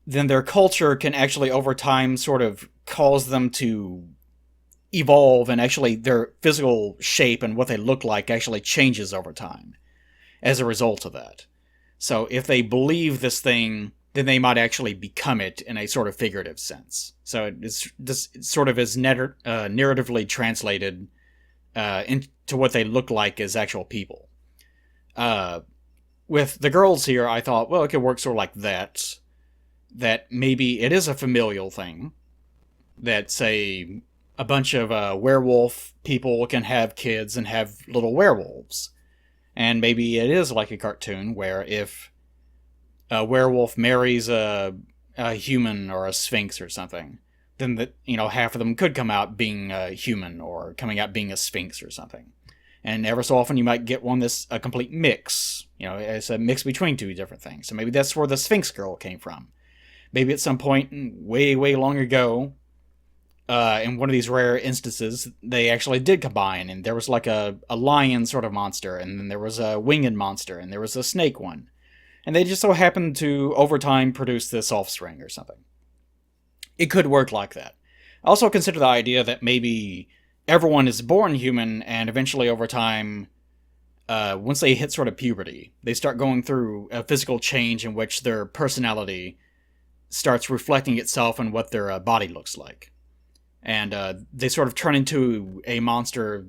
then their culture can actually over time sort of cause them to evolve, and actually their physical shape and what they look like actually changes over time as a result of that. So if they believe this thing, then they might actually become it in a sort of figurative sense. So it's sort of as narratively translated into what they look like as actual people. Uh, with the girls here, I thought, well, it could work sort of like that. That maybe it is a familial thing. That, say, a bunch of werewolf people can have kids and have little werewolves. And maybe it is like a cartoon where if a werewolf marries a human or a sphinx or something, then half of them could come out being a human or coming out being a sphinx or something. And ever so often you might get one that's a complete mix. It's a mix between two different things. So maybe that's where the Sphinx girl came from. Maybe at some point way, way long ago, in one of these rare instances, they actually did combine, and there was like a lion sort of monster, and then there was a winged monster, and there was a snake one. And they just so happened to, over time, produce this offspring or something. It could work like that. I also consider the idea that maybe everyone is born human, and eventually over time, once they hit sort of puberty, they start going through a physical change in which their personality starts reflecting itself in what their body looks like. And they sort of turn into a monster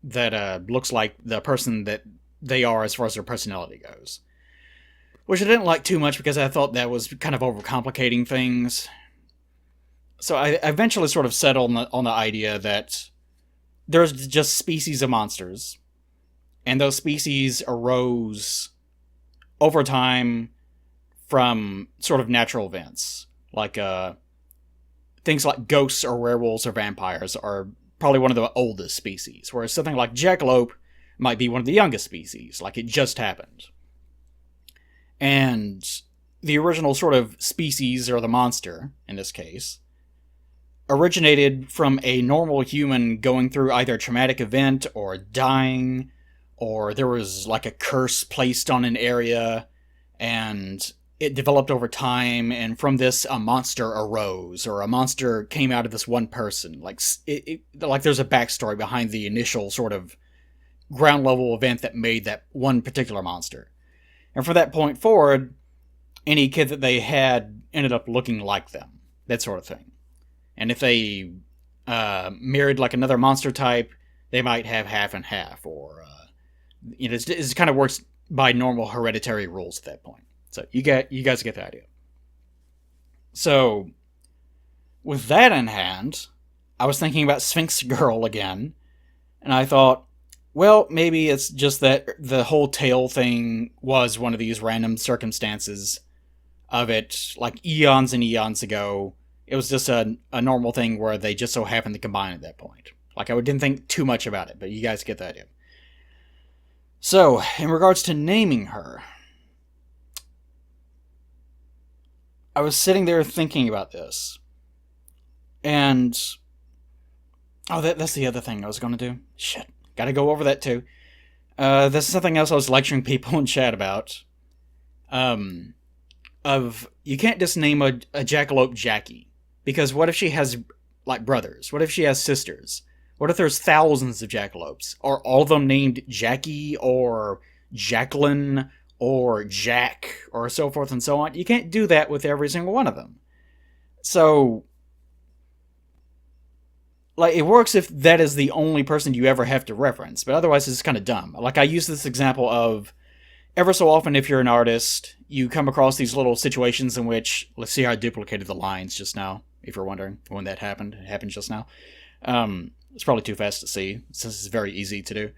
that looks like the person that they are as far as their personality goes. Which I didn't like too much because I thought that was kind of overcomplicating things. So I eventually sort of settled on the idea that there's just species of monsters, and those species arose over time from sort of natural events. Like things like ghosts or werewolves or vampires are probably one of the oldest species, whereas something like jackalope might be one of the youngest species, like it just happened. And the original sort of species, or the monster, in this case, originated from a normal human going through either a traumatic event or dying, or there was like a curse placed on an area, and it developed over time, and from this a monster arose, or a monster came out of this one person. Like like there's a backstory behind the initial sort of ground level event that made that one particular monster. And from that point forward, any kid that they had ended up looking like them. That sort of thing. And if they married like another monster type, they might have half and half. Or, it kind of works by normal hereditary rules at that point. So you guys get the idea. So, with that in hand, I was thinking about Sphinx Girl again. And I thought, well, maybe it's just that the whole tail thing was one of these random circumstances of it, like eons and eons ago. It was just a normal thing where they just so happened to combine at that point. Like, I didn't think too much about it, but you guys get the idea. So, in regards to naming her, I was sitting there thinking about this. And, that's the other thing I was going to do. Shit. Gotta go over that too. This is something else I was lecturing people in chat about. You can't just name a jackalope Jackie. Because what if she has, like, brothers? What if she has sisters? What if there's thousands of jackalopes? Are all of them named Jackie, or Jacqueline, or Jack, or so forth and so on? You can't do that with every single one of them. So, like, it works if that is the only person you ever have to reference, but otherwise it's kind of dumb. Like, I use this example of, ever so often if you're an artist, you come across these little situations in which, let's see how I duplicated the lines just now, if you're wondering when that happened. It happened just now. It's probably too fast to see, since it's very easy to do.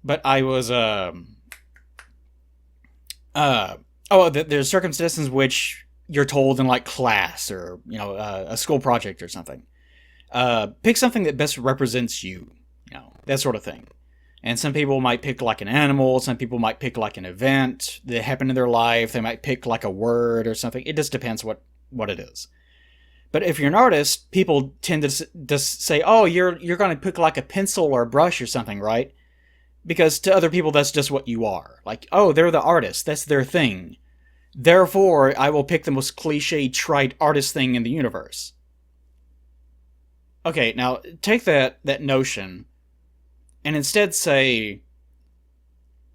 But I was, there's circumstances in which you're told in, like, class, or, a school project or something. Pick something that best represents you, that sort of thing. And some people might pick like an animal, some people might pick like an event that happened in their life, they might pick like a word or something. It just depends what it is. But if you're an artist, people tend to just say, oh, you're going to pick like a pencil or a brush or something, right? Because to other people, that's just what you are. Like, oh, they're the artist, that's their thing. Therefore, I will pick the most cliche, trite artist thing in the universe. Okay, now, take that notion, and instead say,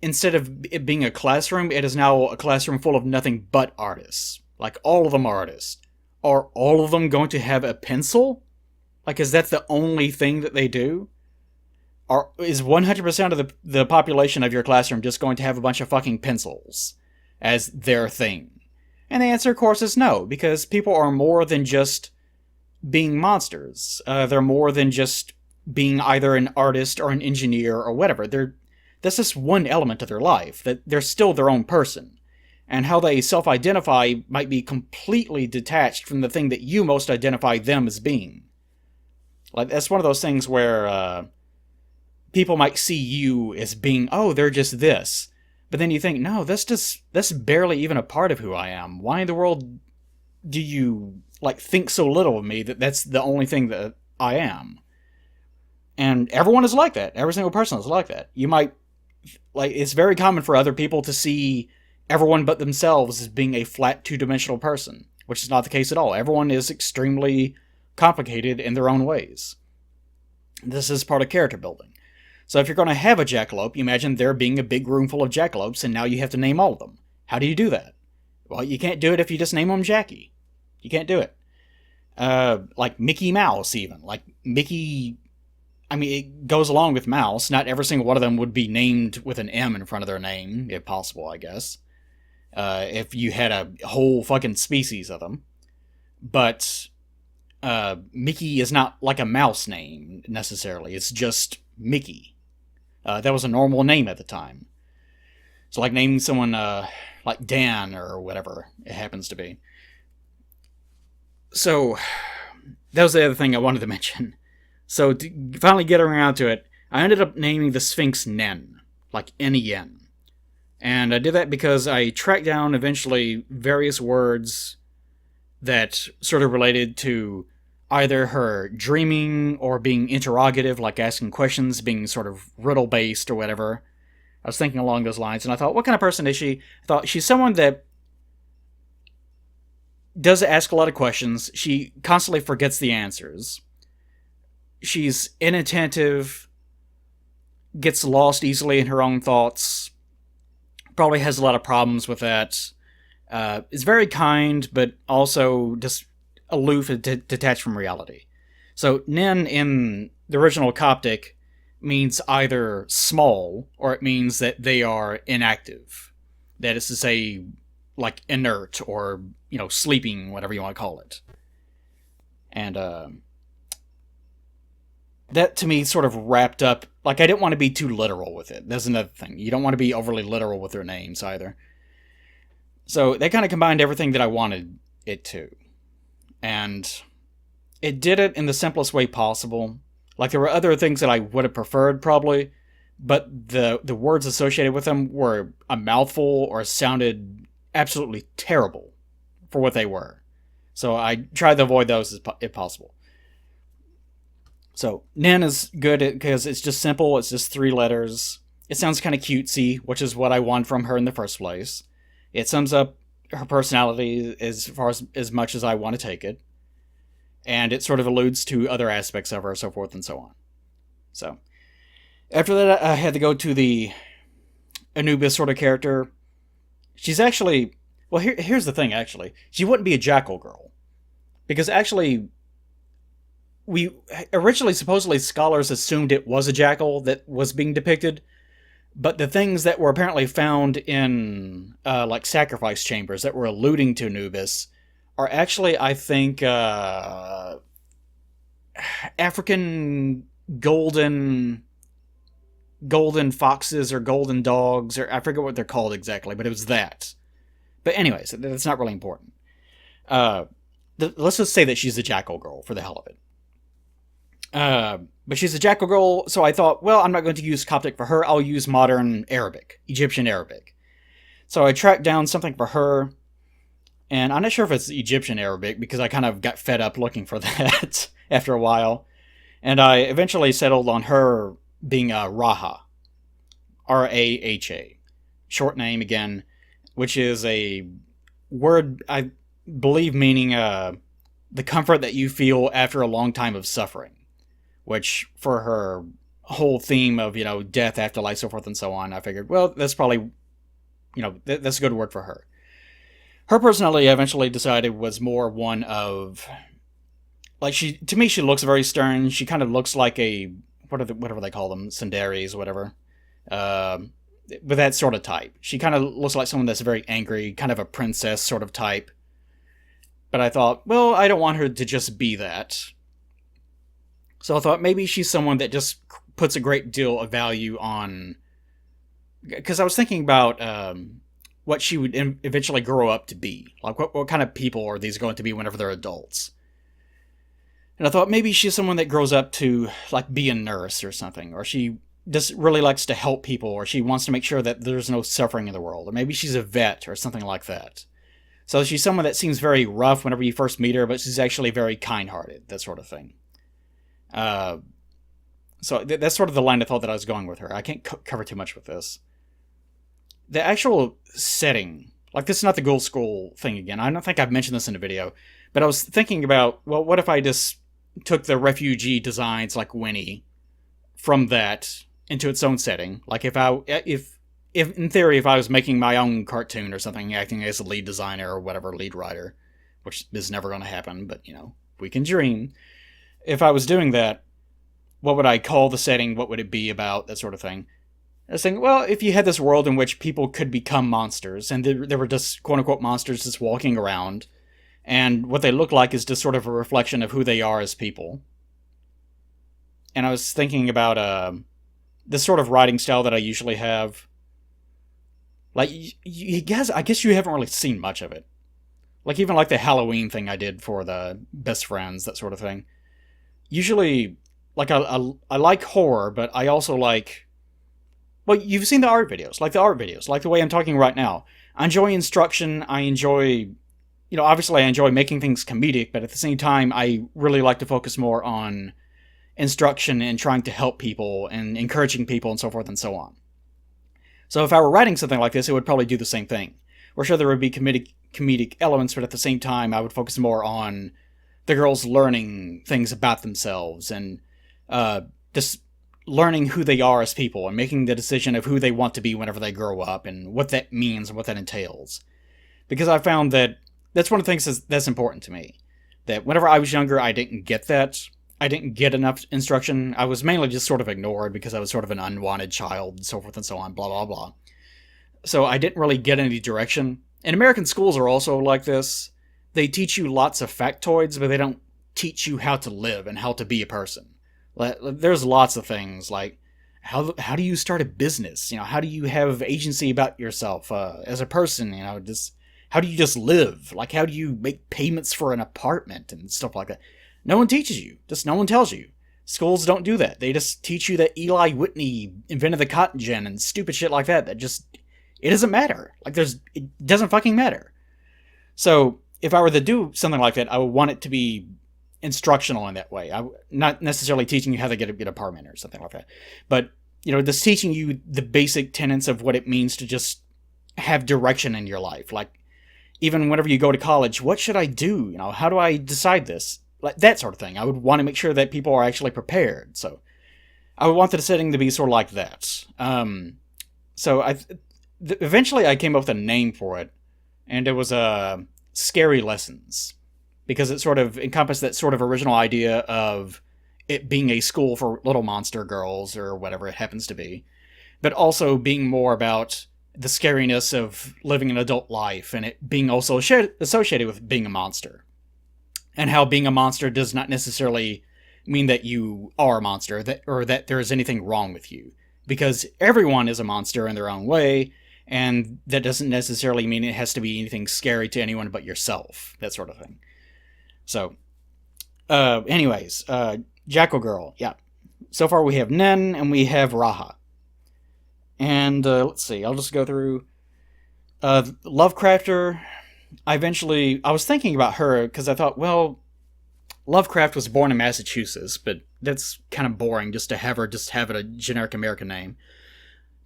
instead of it being a classroom, it is now a classroom full of nothing but artists. Like, all of them are artists. Are all of them going to have a pencil? Like, is that the only thing that they do? is 100% of the population of your classroom just going to have a bunch of fucking pencils as their thing? And the answer, of course, is no, because people are more than just being monsters. They're more than just being either an artist or an engineer or whatever. That's just one element of their life, that they're still their own person. And how they self-identify might be completely detached from the thing that you most identify them as being. Like, that's one of those things where people might see you as being, oh, they're just this. But then you think, no, that's barely even a part of who I am. Why in the world do you, like, think so little of me that that's the only thing that I am? And everyone is like that. Every single person is like that. You might, like, it's very common for other people to see everyone but themselves as being a flat two-dimensional person, which is not the case at all. Everyone is extremely complicated in their own ways. This is part of character building. So if you're going to have a jackalope, you imagine there being a big room full of jackalopes, and now you have to name all of them. How do you do that? Well, you can't do it if you just name them Jackie. You can't do it. Like Mickey Mouse, even. Like Mickey... I mean, it goes along with Mouse. Not every single one of them would be named with an M in front of their name, if possible, I guess. If you had a whole fucking species of them. But Mickey is not like a mouse name, necessarily. It's just Mickey. That was a normal name at the time. So like naming someone like Dan or whatever it happens to be. So that was the other thing I wanted to mention. So to finally get around to it, I ended up naming the Sphinx Nen, like N-E-N. And I did that because I tracked down eventually various words that sort of related to either her dreaming or being interrogative, like asking questions, being sort of riddle-based or whatever. I was thinking along those lines, and I thought, what kind of person is she? I thought, she's someone that does ask a lot of questions. She constantly forgets the answers. She's inattentive, gets lost easily in her own thoughts, probably has a lot of problems with that. Is very kind, but also just aloof and detached from reality. So Nen in the original Coptic means either small, or it means that they are inactive. That is to say, like inert, or, you know, sleeping, whatever you want to call it. And that to me sort of wrapped up, like, I didn't want to be too literal with it. That's another thing. You don't want to be overly literal with their names either. So they kind of combined everything that I wanted it to. And it did it in the simplest way possible. Like, there were other things that I would have preferred, probably, but the words associated with them were a mouthful or sounded absolutely terrible for what they were. So I tried to avoid those if possible. So Nen is good because it's just simple. It's just 3 letters. It sounds kind of cutesy, which is what I want from her in the first place. It sums up her personality as far as much as I want to take it. And it sort of alludes to other aspects of her, so forth and so on. So, after that, I had to go to the Anubis sort of character. She's actually... Well, here's the thing, actually. She wouldn't be a jackal girl. Because actually, we originally, supposedly, scholars assumed it was a jackal that was being depicted. But the things that were apparently found in, like, sacrifice chambers that were alluding to Anubis are actually, I think, African golden foxes or golden dogs, or I forget what they're called exactly, but it was that. But anyways, that's not really important. Let's just say that she's a jackal girl, for the hell of it. But she's a jackal girl, so I thought, well, I'm not going to use Coptic for her, I'll use modern Arabic, Egyptian Arabic. So I tracked down something for her, and I'm not sure if it's Egyptian Arabic, because I kind of got fed up looking for that after a while. And I eventually settled on her being Raha. R-A-H-A. Short name, again, which is a word, I believe, meaning the comfort that you feel after a long time of suffering. Which, for her whole theme of, you know, death, afterlife, so forth and so on, I figured, well, that's probably, you know, that's a good word for her. Her personality, I eventually decided, was more one of, like, to me, she looks very stern. She kind of looks like whatever they call them, tsunderes, whatever. But that sort of type. She kind of looks like someone that's very angry, kind of a princess sort of type. But I thought, well, I don't want her to just be that. So I thought maybe she's someone that just puts a great deal of value on... Because I was thinking about what she would eventually grow up to be. Like, what kind of people are these going to be whenever they're adults? And I thought maybe she's someone that grows up to, like, be a nurse or something. Or she just really likes to help people. Or she wants to make sure that there's no suffering in the world. Or maybe she's a vet or something like that. So she's someone that seems very rough whenever you first meet her, but she's actually very kind-hearted, that sort of thing. So that's sort of the line of thought that I was going with her. I can't cover too much with this. The actual setting, like this is not the Ghoul School thing again. I don't think I've mentioned this in a video, but I was thinking about, well, what if I just took the refugee designs like Winnie from that into its own setting? Like if in theory, if I was making my own cartoon or something, acting as a lead designer or whatever, lead writer, which is never going to happen, but, you know, we can dream. If I was doing that, what would I call the setting? What would it be about? That sort of thing. I was thinking, well, if you had this world in which people could become monsters, and there were just quote-unquote monsters just walking around, and what they look like is just sort of a reflection of who they are as people. And I was thinking about this sort of writing style that I usually have. Like, I guess you haven't really seen much of it. Like, even like the Halloween thing I did for the Best Friends, that sort of thing. Usually, like, I like horror, but I also like... Well, you've seen the art videos, like the way I'm talking right now. I enjoy instruction, I enjoy... You know, obviously I enjoy making things comedic, but at the same time, I really like to focus more on instruction and trying to help people and encouraging people and so forth and so on. So if I were writing something like this, it would probably do the same thing. Or sure, there would be comedic elements, but at the same time, I would focus more on the girls learning things about themselves and just learning who they are as people and making the decision of who they want to be whenever they grow up and what that means and what that entails. Because I found that that's one of the things that's important to me. That whenever I was younger, I didn't get that. I didn't get enough instruction. I was mainly just sort of ignored because I was sort of an unwanted child and so forth and so on, blah, blah, blah. So I didn't really get any direction. And American schools are also like this. They teach you lots of factoids, but they don't teach you how to live and how to be a person. There's lots of things like how do you start a business? You know, how do you have agency about yourself as a person? You know, just how do you just live? Like, how do you make payments for an apartment and stuff like that? No one teaches you. Just no one tells you. Schools don't do that. They just teach you that Eli Whitney invented the cotton gin and stupid shit like that. That just it doesn't matter. Like it doesn't fucking matter. So if I were to do something like that, I would want it to be instructional in that way. Not necessarily teaching you how to get an apartment or something like that, but you know, just teaching you the basic tenets of what it means to just have direction in your life. Like even whenever you go to college, what should I do? You know, how do I decide this? Like that sort of thing. I would want to make sure that people are actually prepared. So I would want the setting to be sort of like that. So eventually I came up with a name for it, and it was Scary Lessons. Because it sort of encompassed that sort of original idea of it being a school for little monster girls or whatever it happens to be. But also being more about the scariness of living an adult life and it being also associated with being a monster. And how being a monster does not necessarily mean that you are a monster or that there is anything wrong with you. Because everyone is a monster in their own way, and that doesn't necessarily mean it has to be anything scary to anyone but yourself. That sort of thing. So, anyways, Jackal Girl, yeah. So far we have Nen and we have Raha. And, let's see, I'll just go through. Lovecrafter, I was thinking about her because I thought, well, Lovecraft was born in Massachusetts, but that's kind of boring just to have a generic American name.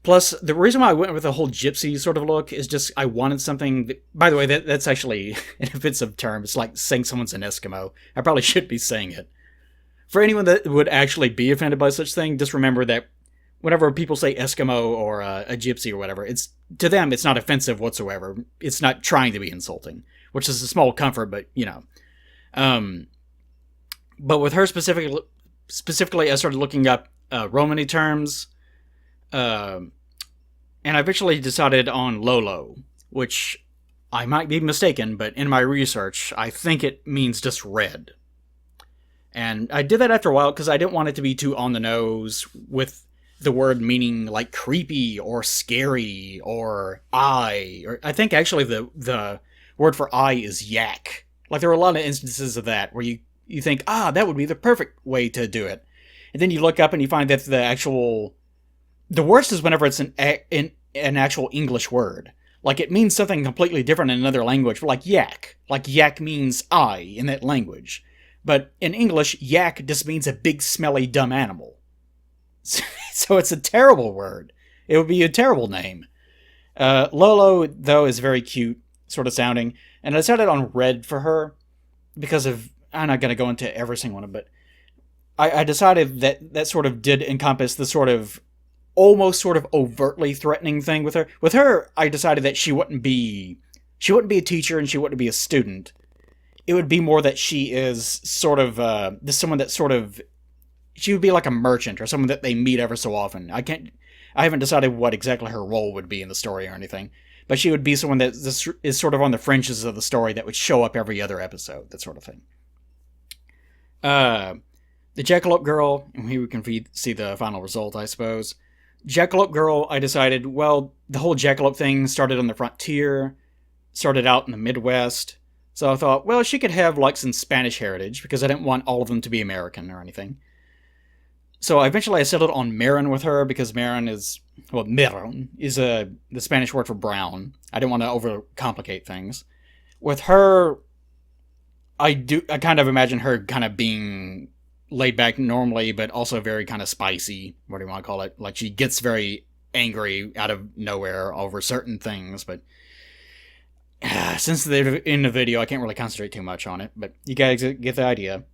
Plus, the reason why I went with the whole gypsy sort of look is just I wanted something... By the way, that's actually an offensive term. It's like saying someone's an Eskimo. I probably should be saying it. For anyone that would actually be offended by such thing, just remember that whenever people say Eskimo or a gypsy or whatever, to them, it's not offensive whatsoever. It's not trying to be insulting, which is a small comfort, but, you know. But with her specifically, I started looking up Romany terms. And I eventually decided on Lolo, which I might be mistaken, but in my research, I think it means just red. And I did that after a while because I didn't want it to be too on the nose with the word meaning like creepy or scary or eye. Or I think actually the word for eye is yak. Like there are a lot of instances of that where you think, that would be the perfect way to do it. And then you look up and you find that the worst is whenever it's an actual English word. Like, it means something completely different in another language, like yak. Like, yak means eye in that language. But in English, yak just means a big, smelly, dumb animal. So it's a terrible word. It would be a terrible name. Lolo, though, is very cute, sort of sounding. And I decided on red for her because of... I'm not going to go into every single one, but I decided that sort of did encompass the sort of almost sort of overtly threatening thing with her. With her, I decided that she wouldn't be a teacher and she wouldn't be a student. It would be more that she is sort of someone that sort of, she would be like a merchant or someone that they meet ever so often. I haven't decided what exactly her role would be in the story or anything, but she would be someone that is sort of on the fringes of the story that would show up every other episode, that sort of thing. The Jackalope Girl, and here we can see the final result, I suppose. Jackalope Girl, I decided, well, the whole Jackalope thing started on the frontier, started out in the Midwest, so I thought, well, she could have, like, some Spanish heritage, because I didn't want all of them to be American or anything. So eventually I settled on Marin with her, because Marin is the Spanish word for brown. I didn't want to overcomplicate things. With her, I kind of imagine her kind of being laid back normally, but also very kind of spicy. What do you want to call it? Like, she gets very angry out of nowhere over certain things, but since they're in the video, I can't really concentrate too much on it, but you guys get the idea.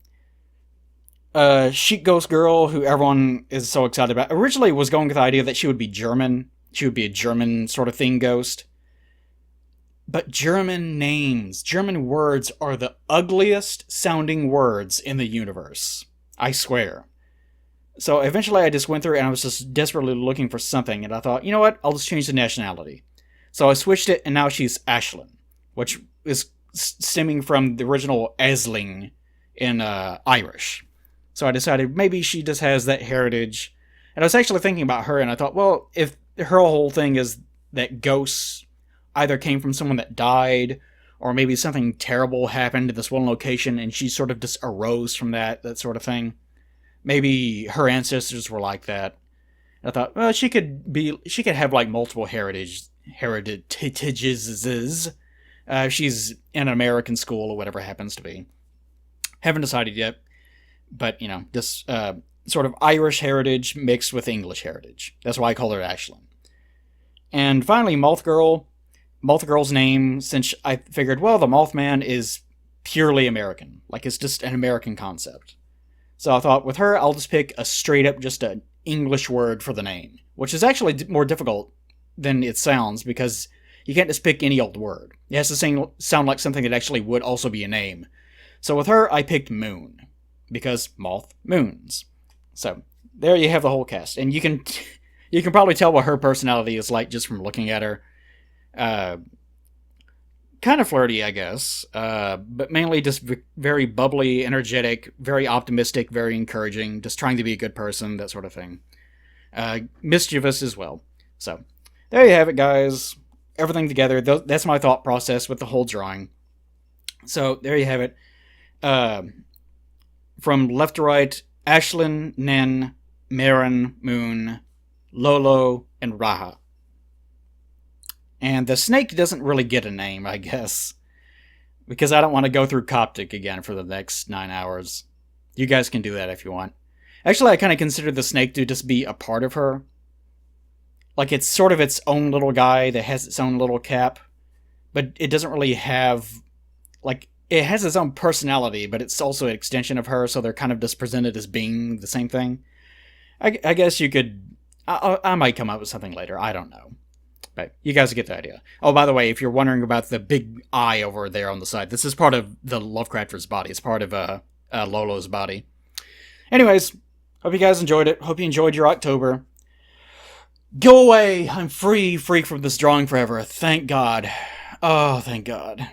Sheep Ghost Girl, who everyone is so excited about, originally was going with the idea that she would be German. She would be a German sort of thing ghost. But German names, German words are the ugliest sounding words in the universe. I swear. So eventually I just went through and I was just desperately looking for something, and I thought, you know what, I'll just change the nationality. So I switched it, and now she's Ashlyn, which is stemming from the original Aisling in Irish. So I decided maybe she just has that heritage. And I was actually thinking about her, and I thought, well, if her whole thing is that ghosts either came from someone that died, or maybe something terrible happened at this one location and she sort of just arose from that sort of thing. Maybe her ancestors were like that. And I thought, well, she could have like multiple heritages. She's in an American school or whatever it happens to be. Haven't decided yet, but this sort of Irish heritage mixed with English heritage. That's why I call her Ashlyn. And finally, Moth Girl. Moth Girl's name, since I figured, well, the Mothman is purely American. Like, it's just an American concept. So I thought, with her, I'll just pick a straight up, just an English word for the name. Which is actually more difficult than it sounds, because you can't just pick any old word. It has to sound like something that actually would also be a name. So with her, I picked Moon. Because moth moons. So, there you have the whole cast. And you can probably tell what her personality is like just from looking at her. Kind of flirty, I guess, but mainly just very bubbly, energetic, very optimistic, very encouraging, just trying to be a good person, that sort of thing. Mischievous as well. So, there you have it, guys. Everything together. That's my thought process with the whole drawing. So, there you have it. From left to right, Ashlyn, Nen, Marin, Moon, Lolo, and Raha. And the snake doesn't really get a name, I guess. Because I don't want to go through Coptic again for the next 9 hours. You guys can do that if you want. Actually, I kind of consider the snake to just be a part of her. Like, it's sort of its own little guy that has its own little cap. But it doesn't really have... Like, it has its own personality, but it's also an extension of her, so they're kind of just presented as being the same thing. I guess you could... I might come up with something later. I don't know. But you guys get the idea. Oh, by the way, if you're wondering about the big eye over there on the side, this is part of the Lovecrafter's body. It's part of Lolo's body. Anyways, Hope you guys enjoyed it. Hope you enjoyed your October. Go away! I'm free from this drawing forever. Thank God. Oh, thank God.